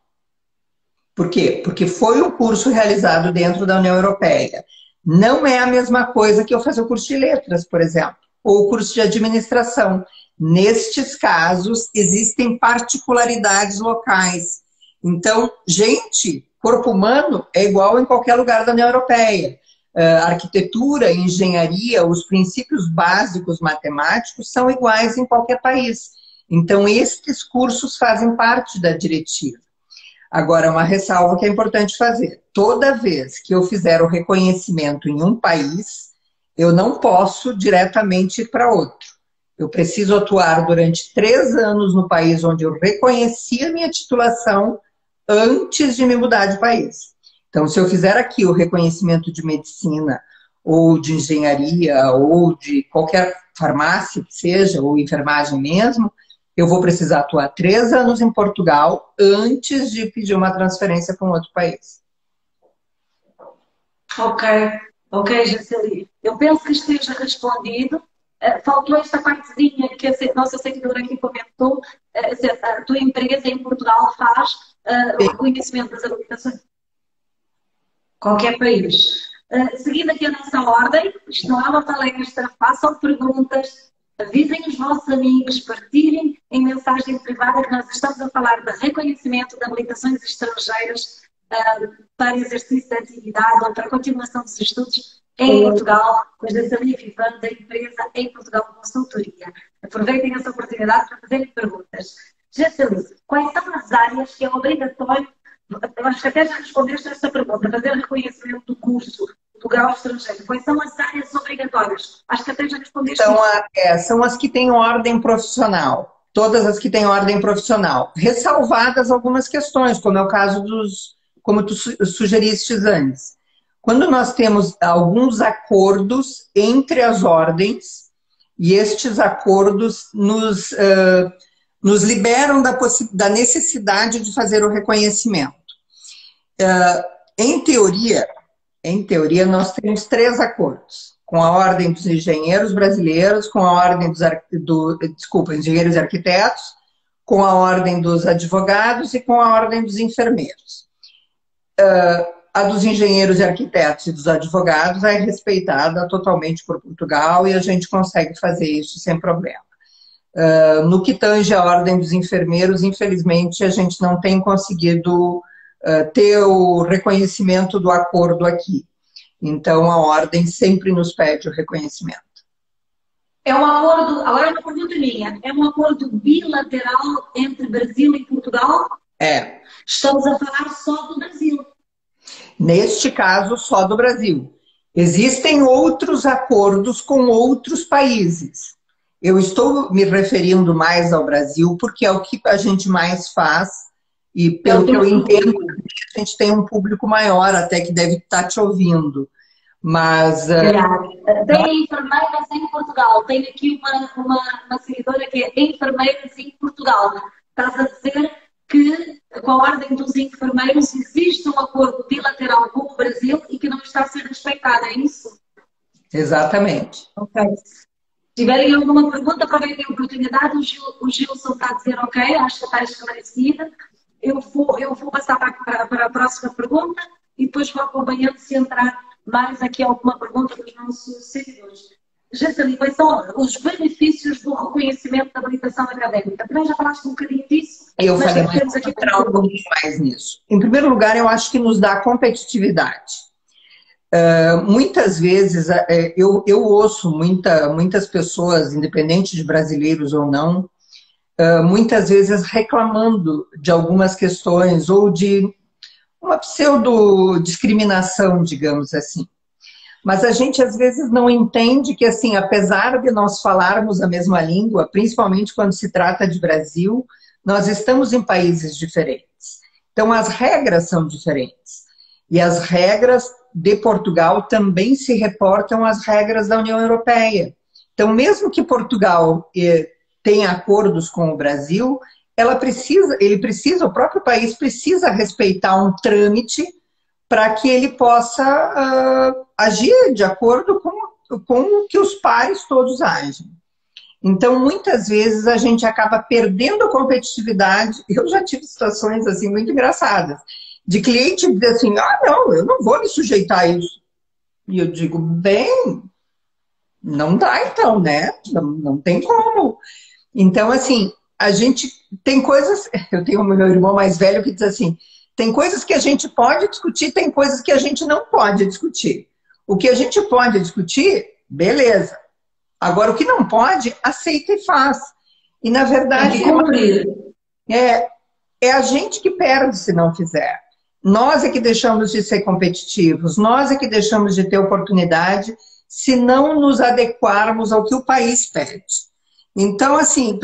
Por quê? Porque foi um curso realizado dentro da União Europeia. Não é a mesma coisa que eu fazer o curso de letras, por exemplo, ou o curso de administração. Nestes casos, existem particularidades locais. Então, corpo humano é igual em qualquer lugar da União Europeia. Arquitetura, engenharia, os princípios básicos matemáticos são iguais em qualquer país. Então, estes cursos fazem parte da diretiva. Agora, uma ressalva que é importante fazer. Toda vez que eu fizer o reconhecimento em um país, eu não posso diretamente ir para outro. Eu preciso atuar durante 3 anos no país onde eu reconheci a minha titulação antes de me mudar de país. Então, se eu fizer aqui o reconhecimento de medicina, ou de engenharia, ou de qualquer farmácia que seja, ou enfermagem mesmo, eu vou precisar atuar 3 anos em Portugal antes de pedir uma transferência para um outro país. Ok, Jaceli. Eu penso que esteja respondido. faltou esta partezinha que a nossa seguidora aqui comentou, a tua empresa em Portugal faz o reconhecimento das habilitações. Qualquer país. Seguindo aqui a nossa ordem, isto não é uma palestra, façam perguntas, avisem os vossos amigos, partilhem em mensagem privada que nós estamos a falar de reconhecimento de habilitações estrangeiras para exercício de atividade ou para continuação dos estudos em Portugal, com a Gessalia Vivante da empresa em Portugal Consultoria. Aproveitem essa oportunidade para fazerem perguntas. Gessalia, quais são as áreas que é obrigatório, eu acho que até já respondeste a esta pergunta, fazer reconhecimento do curso, do grau estrangeiro, quais são as áreas obrigatórias? Acho que até já respondeste isso. São as que têm ordem profissional, todas as que têm ordem profissional, ressalvadas algumas questões, como é o caso como tu sugeriste antes. Quando nós temos alguns acordos entre as ordens, e estes acordos nos liberam da necessidade de fazer o reconhecimento. Em teoria, nós temos 3 acordos, com a Ordem dos Engenheiros Brasileiros, com a Ordem Engenheiros e Arquitetos, com a Ordem dos Advogados e com a Ordem dos Enfermeiros. A dos engenheiros e arquitetos e dos advogados é respeitada totalmente por Portugal e a gente consegue fazer isso sem problema. No que tange a ordem dos enfermeiros, infelizmente, a gente não tem conseguido ter o reconhecimento do acordo aqui. Então, a ordem sempre nos pede o reconhecimento. É um acordo, agora é uma pergunta minha, é um acordo bilateral entre Brasil e Portugal? É. Estamos a falar só do Brasil. Neste caso, só do Brasil. Existem outros acordos com outros países. Eu estou me referindo mais ao Brasil porque é o que a gente mais faz e, pelo que eu entendo, a gente tem um público maior até que deve estar te ouvindo. Mas... Tem enfermeiras em Portugal. Tem aqui uma seguidora que é enfermeiras em Portugal. Estás a dizer que com a Ordem dos Enfermeiros existe um acordo bilateral com o Brasil e que não está a ser respeitado, é isso? Exatamente. Ok. Se tiverem alguma pergunta, aproveitem a oportunidade. O Gilson está a dizer ok, acho que está esclarecida. Eu vou passar para a próxima pergunta e depois vou acompanhando se entrar mais aqui alguma pergunta dos nossos seguidores. Gessalia, quais são os benefícios do reconhecimento da habilitação académica? Também já falaste um bocadinho disso. Eu falei um pouquinho mais nisso. Em primeiro lugar, eu acho que nos dá competitividade. Muitas vezes, eu ouço muitas pessoas, independente de brasileiros ou não, muitas vezes reclamando de algumas questões ou de uma pseudo-discriminação, digamos assim. Mas a gente, às vezes, não entende que, assim, apesar de nós falarmos a mesma língua, principalmente quando se trata de Brasil, nós estamos em países diferentes. Então, as regras são diferentes. E as regras de Portugal também se reportam às regras da União Europeia. Então, mesmo que Portugal tenha acordos com o Brasil, o próprio país precisa respeitar um trâmite para que ele possa agir de acordo com o que os pares todos agem. Então, muitas vezes, a gente acaba perdendo a competitividade. Eu já tive situações assim muito engraçadas, de cliente dizer assim, não, eu não vou me sujeitar a isso. E eu digo, bem, não dá então, né? Não tem como. Então, assim, a gente tem coisas... Eu tenho o meu irmão mais velho que diz assim, tem coisas que a gente pode discutir, tem coisas que a gente não pode discutir. O que a gente pode discutir, beleza. Agora, o que não pode, aceita e faz. E, na verdade, é a gente que perde se não fizer. Nós é que deixamos de ser competitivos, nós é que deixamos de ter oportunidade se não nos adequarmos ao que o país pede. Então, assim...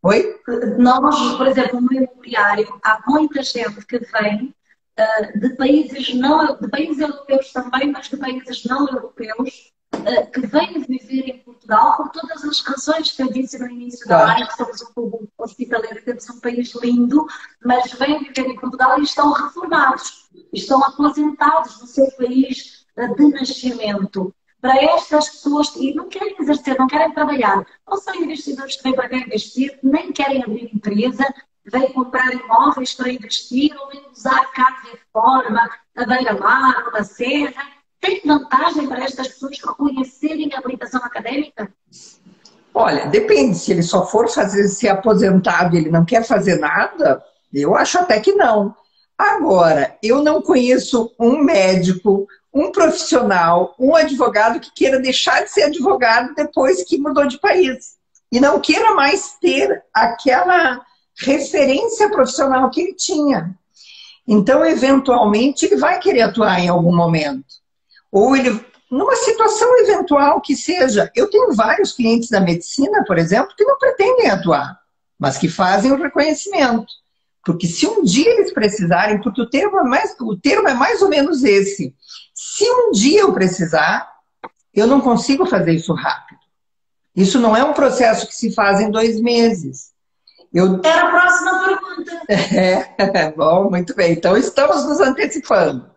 Oi? Nós, por exemplo, no imobiliário, há muita gente que vem de países europeus também, mas de países não europeus, que vêm viver em Portugal por todas as razões que eu disse no início da live, que somos um povo hospitaleiro, temos um país lindo, mas vêm viver em Portugal e estão reformados, estão aposentados no seu país de nascimento. para estas pessoas que não querem exercer, não querem trabalhar, não são investidores que vêm para cá investir, nem querem abrir empresa, vêm comprar imóveis para investir ou vêm usar casa de reforma, a beira-mar, na serra. Tem vantagem para estas pessoas reconhecerem a habilitação académica? Olha, depende. Se ele só for fazer se aposentado e ele não quer fazer nada, eu acho até que não. Agora, eu não conheço um médico, um profissional, um advogado que queira deixar de ser advogado depois que mudou de país. E não queira mais ter aquela referência profissional que ele tinha. Então, eventualmente, ele vai querer atuar em algum momento. Ou ele, numa situação eventual que seja... Eu tenho vários clientes da medicina, por exemplo, que não pretendem atuar, mas que fazem o reconhecimento. Porque se um dia eles precisarem, porque o termo é mais ou menos esse. Se um dia eu precisar, eu não consigo fazer isso rápido. Isso não é um processo que se faz em 2 meses. Era a próxima pergunta. Bom, muito bem. Então, estamos nos antecipando.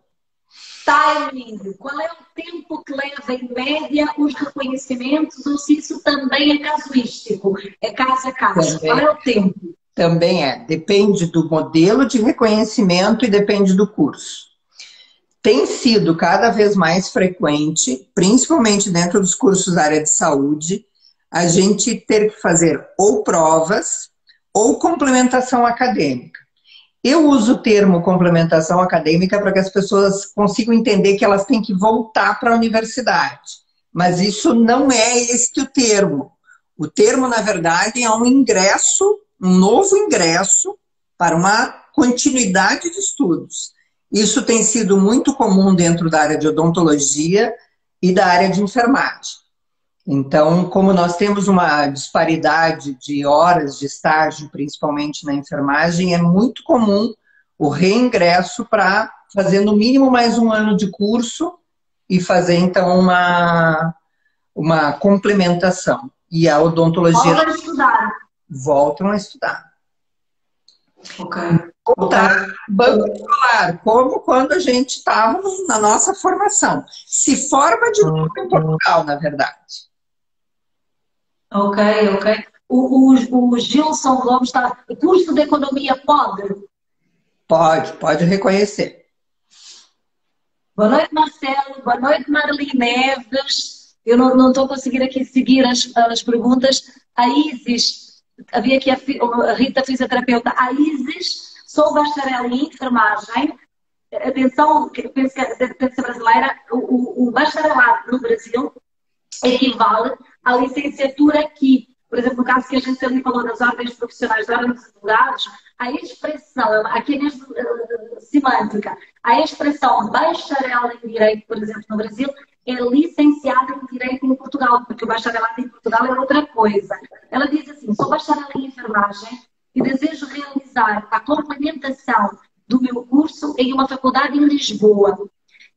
Timing. Qual é o tempo que leva, em média, os reconhecimentos, ou se isso também é casuístico? É caso a caso. Qual é o tempo? Também é. Depende do modelo de reconhecimento e depende do curso. Tem sido cada vez mais frequente, principalmente dentro dos cursos da área de saúde, a gente ter que fazer ou provas ou complementação acadêmica. Eu uso o termo complementação acadêmica para que as pessoas consigam entender que elas têm que voltar para a universidade. Mas isso não é este o termo. O termo, na verdade, é um ingresso, um novo ingresso para uma continuidade de estudos. Isso tem sido muito comum dentro da área de odontologia e da área de enfermagem. Então, como nós temos uma disparidade de horas de estágio, principalmente na enfermagem, é muito comum o reingresso para fazer no mínimo mais 1 ano de curso e fazer, então, uma complementação. E a odontologia... Voltam a estudar. Voltam a estudar. Ok. Voltar banco escolar, como quando a gente estava na nossa formação. Se forma de novo em Portugal, na verdade. Ok. O Gilson Gomes está... O curso de economia pode? Pode reconhecer. Boa noite, Marcelo. Boa noite, Marli Neves. Eu não estou conseguindo aqui seguir as perguntas. A Isis, havia aqui a Rita, fisioterapeuta. A Isis, sou bacharel em enfermagem. Atenção, penso que deve ser brasileira. O bacharelado no Brasil equivale à licenciatura aqui. Por exemplo, no caso que a gente também falou das ordens profissionais, das ordens de advogados, a expressão, aqui é mesmo semântica, a expressão bacharel em Direito, por exemplo, no Brasil, é licenciada em Direito em Portugal, porque o bacharelado em Portugal é outra coisa. Ela diz assim, sou bacharel em enfermagem e desejo realizar a complementação do meu curso em uma faculdade em Lisboa.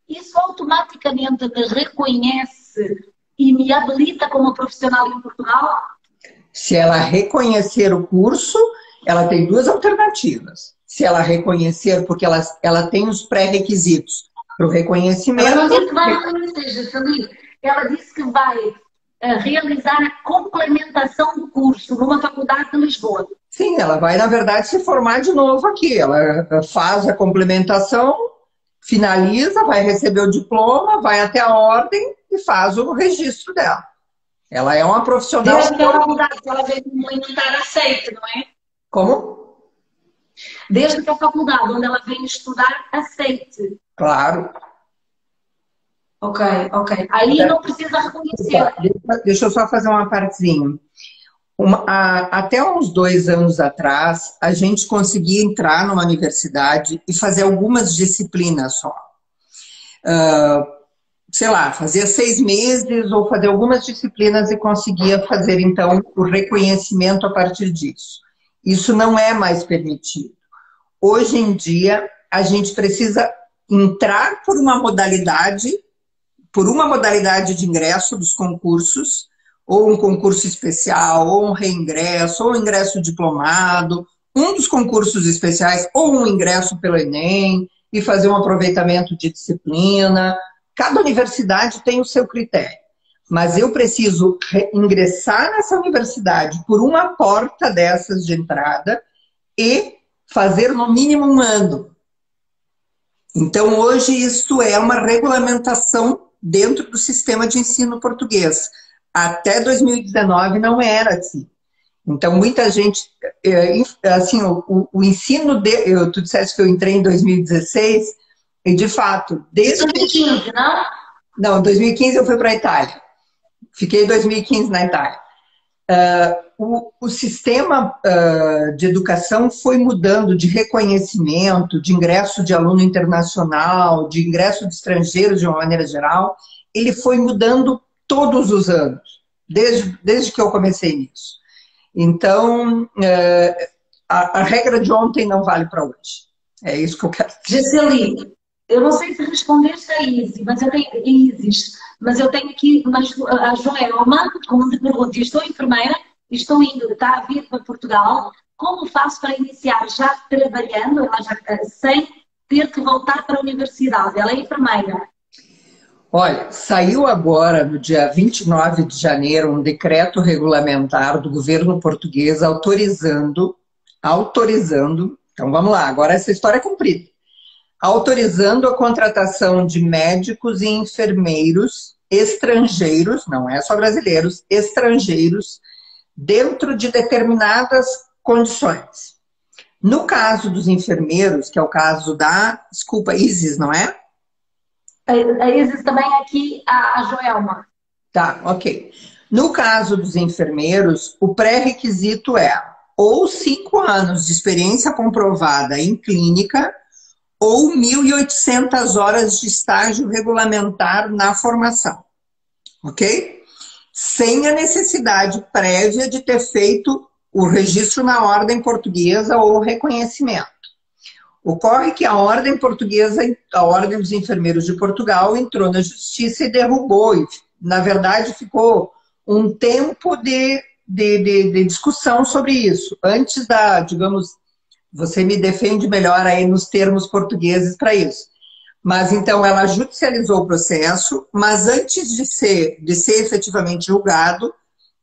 Isso automaticamente me reconhece e me habilita como profissional em Portugal? Se ela reconhecer o curso, ela tem 2 alternativas. Se ela reconhecer, porque ela tem os pré-requisitos para o reconhecimento... Ela não disse que vai reconhecer, ela disse que vai realizar a complementação do curso numa faculdade de Lisboa. Sim, ela vai, na verdade, se formar de novo aqui. Ela faz a complementação, finaliza, vai receber o diploma, vai até a ordem e faz o registro dela. Ela é uma profissional... Desde que a faculdade ela veio complementar aceite, não é? Como? Desde que a faculdade onde ela vem estudar aceite. Claro. Ok. Aí não precisa reconhecer. Deixa eu só fazer uma partezinha. Até uns 2 anos atrás, a gente conseguia entrar numa universidade e fazer algumas disciplinas só. Sei lá, fazia 6 meses ou fazer algumas disciplinas e conseguia fazer, então, o reconhecimento a partir disso. Isso não é mais permitido. Hoje em dia, a gente precisa entrar por uma modalidade de ingresso dos concursos, ou um concurso especial, ou um reingresso, ou um ingresso diplomado, um dos concursos especiais, ou um ingresso pelo Enem, e fazer um aproveitamento de disciplina. Cada universidade tem o seu critério. mas eu preciso ingressar nessa universidade por uma porta dessas de entrada e fazer no mínimo um ano. Então, hoje, isso é uma regulamentação dentro do sistema de ensino português. Até 2019 não era assim. Então, muita gente, assim, o ensino, tu disseste que eu entrei em 2016, e de fato, desde... 2015, não? Não, em 2015 eu fui para a Itália. Fiquei em 2015 na Itália. O sistema de educação foi mudando de reconhecimento, de ingresso de aluno internacional, de ingresso de estrangeiros de uma maneira geral. Ele foi mudando todos os anos, desde que eu comecei nisso. Então, a regra de ontem não vale para hoje. É isso que eu quero dizer. Gisele, eu não sei se respondeste a Isis, mas eu tenho aqui a Joelma, como te pergunto, estou enfermeira, estou indo, está a vir para Portugal, como faço para iniciar já trabalhando, sem ter que voltar para a universidade? Ela é enfermeira. Olha, saiu agora, no dia 29 de janeiro, um decreto regulamentar do governo português autorizando, então vamos lá, agora essa história é cumprida, autorizando a contratação de médicos e enfermeiros estrangeiros, não é só brasileiros, estrangeiros, dentro de determinadas condições. No caso dos enfermeiros, que é o caso da, desculpa, Isis, não é? A Isis também aqui, a Joelma. Tá, ok. No caso dos enfermeiros, o pré-requisito é ou 5 anos de experiência comprovada em clínica ou 1.800 horas de estágio regulamentar na formação, ok? Sem a necessidade prévia de ter feito o registro na ordem portuguesa ou o reconhecimento. Ocorre que a ordem portuguesa, a Ordem dos Enfermeiros de Portugal, entrou na justiça e derrubou. E, na verdade, ficou um tempo de discussão sobre isso. Antes da, digamos, você me defende melhor aí nos termos portugueses para isso. Mas, então, ela judicializou o processo, mas antes de ser efetivamente julgado,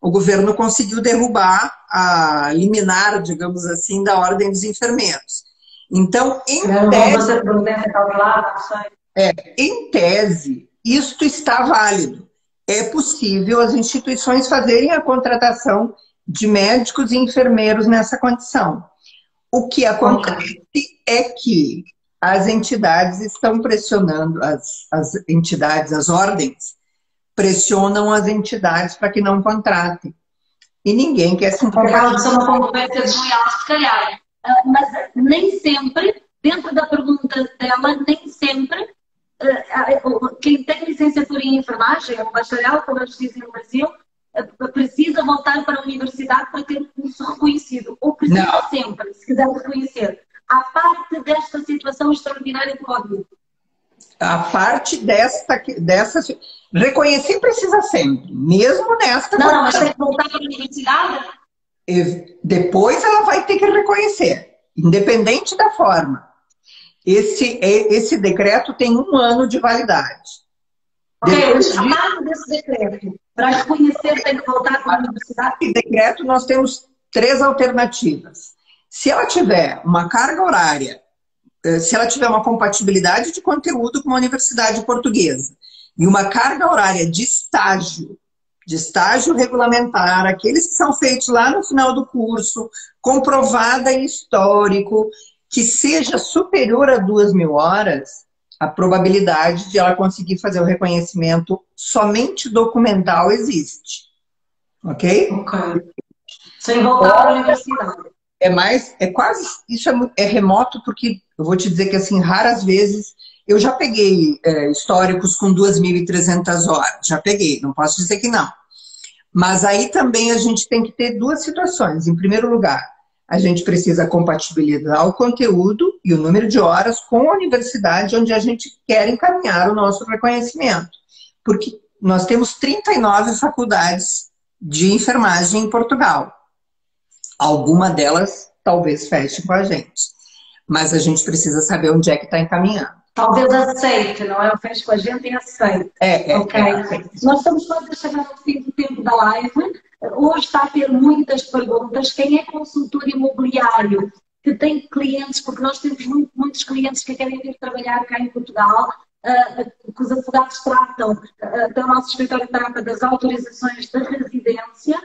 o governo conseguiu derrubar a liminar, digamos assim, da Ordem dos Enfermeiros. Então, em tese, isto está válido. É possível as instituições fazerem a contratação de médicos e enfermeiros nessa condição. O que acontece é que as entidades estão pressionando, as entidades, as ordens, pressionam as entidades para que não contratem. E ninguém quer se entregar. Isso é uma concorrência desleal, se calhar. Mas nem sempre, dentro da pergunta dela, nem sempre quem tem licenciatura em enfermagem, ou bacharel, como eles dizem no Brasil, precisa voltar para a universidade para ter um curso reconhecido. Ou precisa não. Sempre, se quiser reconhecer. À parte desta situação extraordinária do Covid. A parte dessa... Reconhecer precisa sempre, mesmo nesta... Não, mas tem que voltar para a universidade... Depois ela vai ter que reconhecer, independente da forma. Esse decreto tem 1 ano de validade. Ok, mas a parte desse decreto, para reconhecer, tem que voltar para a universidade? Esse decreto nós temos 3 alternativas. Se ela tiver uma carga horária, se ela tiver uma compatibilidade de conteúdo com uma universidade portuguesa e uma carga horária de estágio regulamentar, aqueles que são feitos lá no final do curso, comprovada em histórico, que seja superior a 2.000 horas, a probabilidade de ela conseguir fazer o reconhecimento somente documental existe. Ok? Ok. Sem voltar para a universidade. Isso é remoto, porque eu vou te dizer que, assim, raras vezes... Eu já peguei históricos com 2.300 horas, já peguei, não posso dizer que não. Mas aí também a gente tem que ter 2 situações. Em primeiro lugar, a gente precisa compatibilizar o conteúdo e o número de horas com a universidade onde a gente quer encaminhar o nosso reconhecimento. Porque nós temos 39 faculdades de enfermagem em Portugal. Alguma delas talvez feche com a gente. Mas a gente precisa saber onde é que está encaminhando. talvez aceite, não é? Fez com a gente e aceite. Ok. Nós estamos quase a chegar ao fim do tempo da live. Hoje está a ter muitas perguntas. Quem é consultor imobiliário que tem clientes, porque nós temos muitos clientes que querem vir trabalhar cá em Portugal, que os advogados tratam, o nosso escritório trata das autorizações de residência.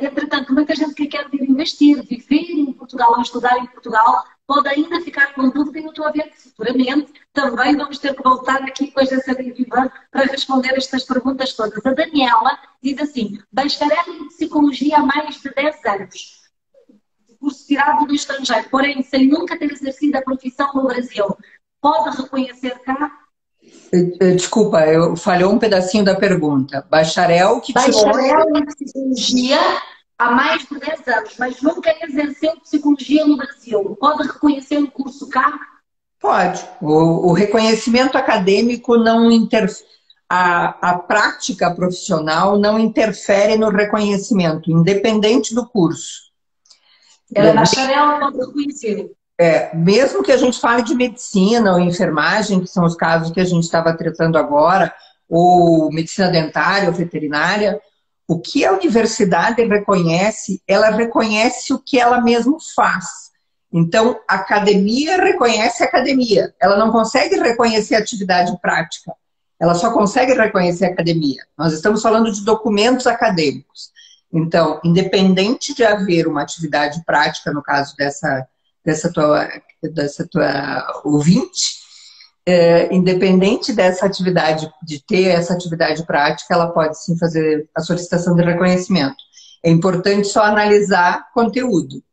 Entretanto, muita gente que quer vir investir, viver em Portugal ou estudar em Portugal, pode ainda ficar com dúvida e eu estou a ver que futuramente também vamos ter que voltar aqui com a agência de Viva para responder estas perguntas todas. A Daniela diz assim: bacharel em psicologia há mais de 10 anos, curso tirado no estrangeiro, porém sem nunca ter exercido a profissão no Brasil, pode reconhecer cá? Desculpa, falhou um pedacinho da pergunta. Bacharel que tirou... Bacharel em psicologia há mais de 10 anos, mas nunca exerceu psicologia no Brasil. Pode reconhecer o curso cá? Pode. O reconhecimento acadêmico não interfere. A prática profissional não interfere no reconhecimento, independente do curso. Ela é bacharel, pode reconhecer. Mesmo que a gente fale de medicina ou enfermagem, que são os casos que a gente estava tratando agora, ou medicina dentária ou veterinária, o que a universidade reconhece, ela reconhece o que ela mesma faz. Então, a academia reconhece a academia. Ela não consegue reconhecer a atividade prática. Ela só consegue reconhecer a academia. Nós estamos falando de documentos acadêmicos. Então, independente de haver uma atividade prática, no caso dessa tua ouvinte, independente dessa atividade, de ter essa atividade prática, ela pode sim fazer a solicitação de reconhecimento. É importante só analisar conteúdo.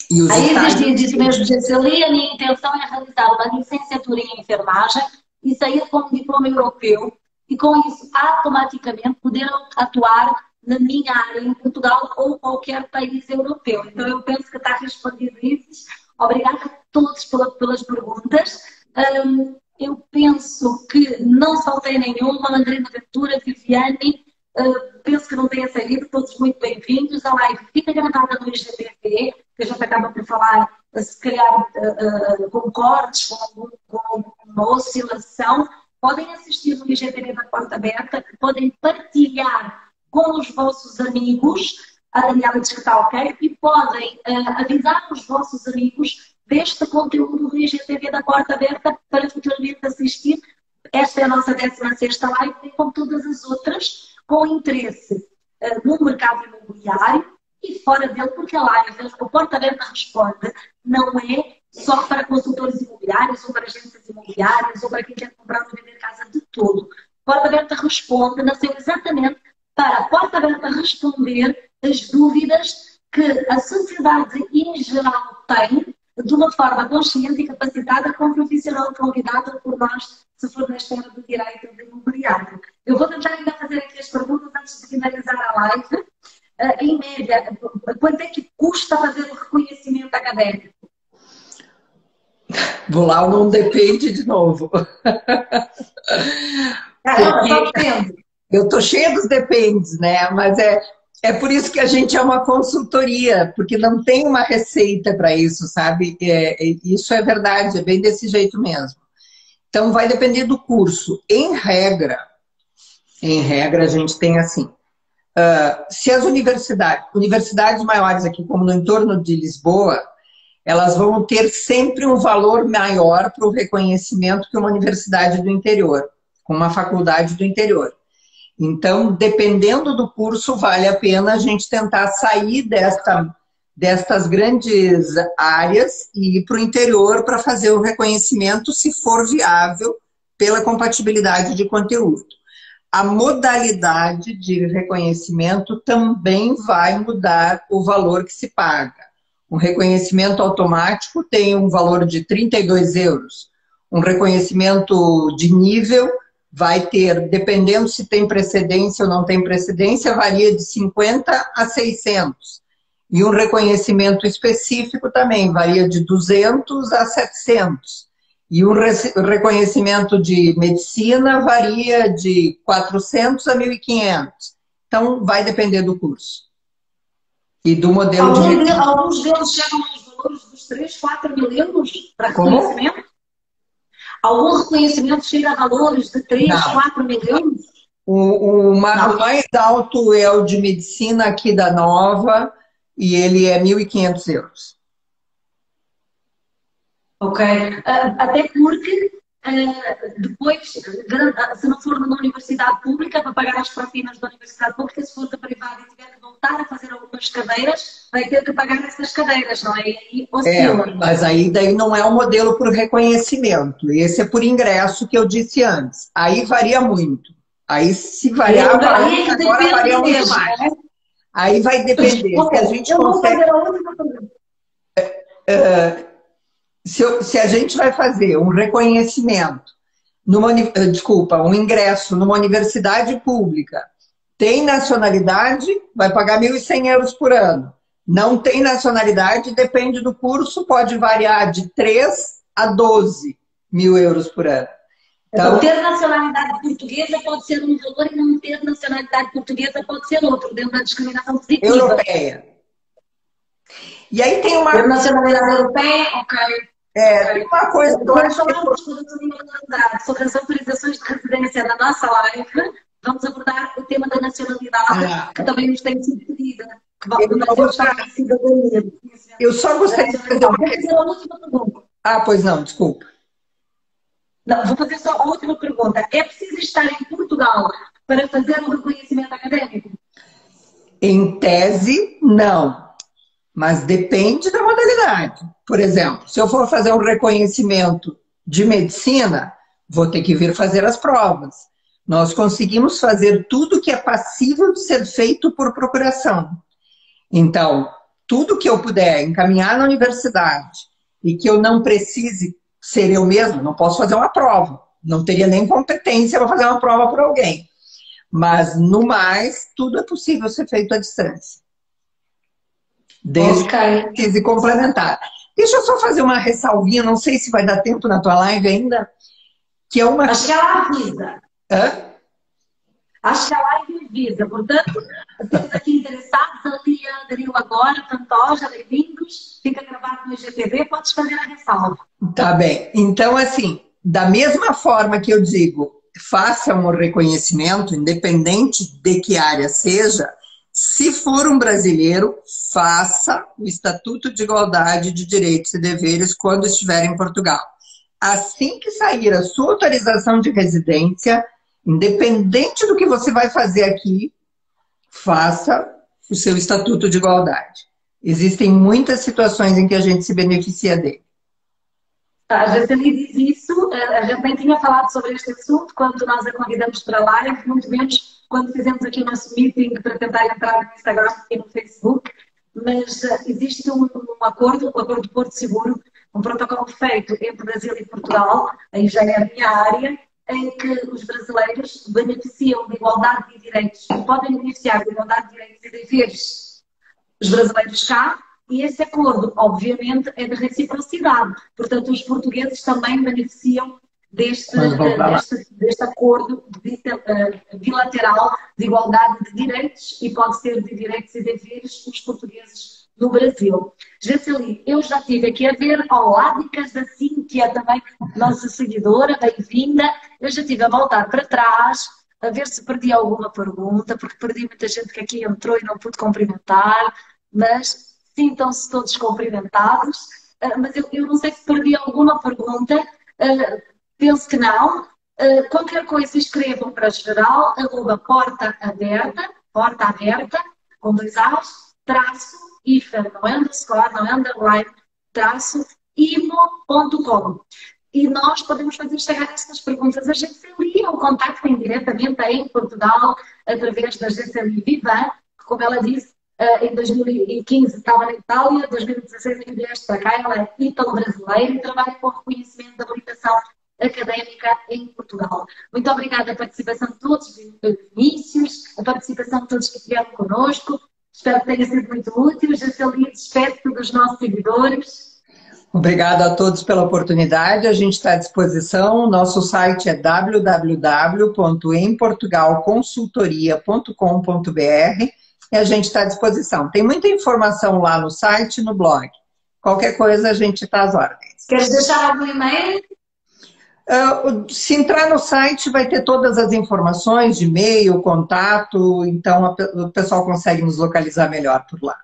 E os aí diz mesmo, Giseli, a minha intenção é realizar uma licenciatura em enfermagem e sair com um diploma europeu e com isso automaticamente poder atuar na minha área em Portugal ou qualquer país europeu. Então eu penso que está respondido isso. Obrigada a todos pelas perguntas. Eu penso que não saltei nenhuma. Andrina Ventura, Viviane, penso que não tenha saído. Todos muito bem-vindos. A live fica gravada no IGTV, que a gente acaba por falar, se calhar, com cortes, com uma oscilação. Podem assistir no IGTV da Porta Aberta, podem partilhar com os vossos amigos, a Daniela diz que está ok, e podem avisar os vossos amigos deste conteúdo do IGTV da Porta Aberta para futuramente assistir. Esta é a nossa 16ª live, e como todas as outras, com interesse no mercado imobiliário e fora dele, porque a live, a Porta Aberta responde, não é só para consultores imobiliários, ou para agências imobiliárias, ou para quem quer comprar ou vender casa de todo. Porta Aberta responde, nasceu exatamente para a Porta Aberta responder as dúvidas que a sociedade em geral tem, de uma forma consciente e capacitada, com um profissional convidado por nós, se for na esfera do direito de imobiliário. Eu vou tentar ainda fazer aqui as perguntas antes de finalizar a live. Em média, quanto é que custa fazer o reconhecimento académico? Vou lá, não depende de novo. Eu tô cheia dos dependes, né? Mas é por isso que a gente é uma consultoria, porque não tem uma receita para isso, sabe? Isso é verdade, é bem desse jeito mesmo. Então, vai depender do curso. Em regra, a gente tem assim, se as universidades maiores aqui, como no entorno de Lisboa, elas vão ter sempre um valor maior para o reconhecimento que uma universidade do interior, com uma faculdade do interior. Então, dependendo do curso, vale a pena a gente tentar sair destas grandes áreas e ir para o interior para fazer o reconhecimento, se for viável, pela compatibilidade de conteúdo. A modalidade de reconhecimento também vai mudar o valor que se paga. Um reconhecimento automático tem um valor de 32 euros. Um reconhecimento de nível vai ter, dependendo se tem precedência ou não tem precedência, varia de 50 a 600. E um reconhecimento específico também varia de 200 a 700. E um reconhecimento de medicina varia de 400 a 1.500. Então, vai depender do curso. E do modelo de... Alguns deles chegam aos valores dos 3, 4 mil euros para reconhecimento? Algum reconhecimento chega a valores de 3, Não. 4 milhões? O mais alto é o de medicina aqui da Nova e ele é 1.500 euros. Ok. Até porque depois, se não for numa universidade pública, para pagar as propinas da universidade pública, se for da privada e tiver que voltar a fazer algumas cadeiras, vai ter que pagar essas cadeiras, não é? E aí oscila. Mas aí daí não é um modelo por reconhecimento. Esse é por ingresso que eu disse antes. Aí varia muito. Aí se variar, agora varia muito mais. Né? Aí vai depender. Se a gente consegue... Se a gente vai fazer um reconhecimento, um ingresso numa universidade pública, tem nacionalidade, vai pagar 1.100 euros por ano. Não tem nacionalidade, depende do curso, pode variar de 3 a 12 mil euros por ano. Então, ter nacionalidade portuguesa pode ser um valor e não ter nacionalidade portuguesa pode ser outro, dentro da discriminação positiva. Europeia. E aí tem uma... Ter nacionalidade europeia, ok. Tem uma coisa que eu acho sobre as autorizações de residência na nossa live, vamos abordar o tema da nacionalidade, que também nos tem sido pedida. Eu só gostaria de fazer uma pergunta. Pois não, desculpa. Não, vou fazer só a última pergunta. É preciso estar em Portugal para fazer um reconhecimento académico? Em tese, não. Mas depende da modalidade. Por exemplo, se eu for fazer um reconhecimento de medicina, vou ter que vir fazer as provas. Nós conseguimos fazer tudo que é passível de ser feito por procuração. Então, tudo que eu puder encaminhar na universidade e que eu não precise ser eu mesmo, não posso fazer uma prova. Não teria nem competência para fazer uma prova por alguém. Mas, no mais, tudo é possível ser feito à distância. Desde que precise complementar. Deixa eu só fazer uma ressalvinha, não sei se vai dar tempo na tua live ainda, que é uma... Acho que ela avisa. Acho que a live avisa. Portanto, temos aqui interessados, a Lia aderiu agora, Pantoja, bem-vindos. Fica gravado no IGTV, podes fazer a ressalva. Tá bem. Então, assim, da mesma forma que eu digo, façam o reconhecimento, independente de que área seja, se for um brasileiro, faça o Estatuto de Igualdade de Direitos e Deveres quando estiver em Portugal. Assim que sair a sua autorização de residência, independente do que você vai fazer aqui, faça o seu Estatuto de Igualdade. Existem muitas situações em que a gente se beneficia dele. A Jaceli diz isso, a gente nem tinha falado sobre este assunto quando nós a convidamos para a live, muito menos quando fizemos aqui o nosso meeting para tentar entrar no Instagram e no Facebook, mas existe um acordo, o Acordo de Porto Seguro, um protocolo feito entre Brasil e Portugal, aí já é a minha área, em que os brasileiros beneficiam de igualdade de direitos, podem beneficiar de igualdade de direitos e deveres os brasileiros cá, e esse acordo, obviamente, é de reciprocidade. Portanto, os portugueses também beneficiam deste acordo bilateral de igualdade de direitos e pode ser de direitos e deveres os portugueses no Brasil. Jaceli, eu já estive aqui a ver, olá, dicas da Cíntia também, nossa seguidora, bem-vinda. Eu já estive a voltar para trás, a ver se perdi alguma pergunta, porque perdi muita gente que aqui entrou e não pude cumprimentar, mas sintam-se todos cumprimentados. Mas eu não sei se perdi alguma pergunta, penso que não. Qualquer coisa escrevam para geral, @porta aberta, com 2 A's, traço, IFA, não é underscore, não é underline, traço, imo.com. E nós podemos fazer chegar estas perguntas a Jaceli, ou contactem diretamente aí em Portugal, através da Jaceli Vivan, que, como ela disse, em 2015 estava na Itália, em 2016 aqui vieste para cá, ela é ítalo-brasileira e trabalha com reconhecimento da habilitação académica em Portugal. Muito obrigada a participação de todos, Vinícius, a participação de todos que estiveram connosco. Espero que tenha sido muito útil. Jaceli, despede-se dos nossos seguidores. Obrigada a todos pela oportunidade. A gente está à disposição. Nosso site é www.emportugalconsultoria.com.br e a gente está à disposição. Tem muita informação lá no site e no blog. Qualquer coisa, a gente está às ordens. Queres deixar algum e-mail? Se entrar no site, vai ter todas as informações de e-mail, contato, então o pessoal consegue nos localizar melhor por lá.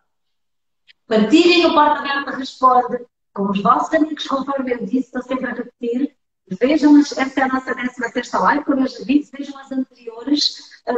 Partilhem o Porta Aberta Responde com os vossos amigos, conforme eu disse, estou sempre a repetir. Vejam, esta é a nossa 16ª live, como eu já disse, vejam as anteriores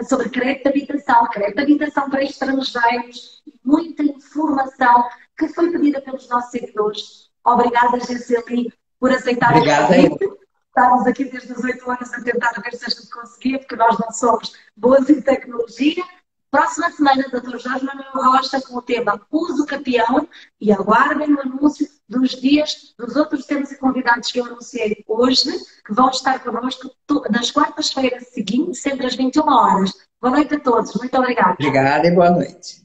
sobre crédito de habitação para estrangeiros, muita informação que foi pedida pelos nossos seguidores. Obrigada, GCLI, por aceitar o convite. Estamos aqui desde os 8 anos a tentar ver se a gente conseguia, porque nós não somos boas em tecnologia. Próxima semana, Dr. Jorge Manuel Rocha, com o tema Uso Capião, e aguardem o anúncio dos dias dos outros temas e convidados que eu anunciei hoje, que vão estar connosco nas quartas-feiras seguintes, sempre às 21 horas. Boa noite a todos. Muito obrigada. Obrigada e boa noite.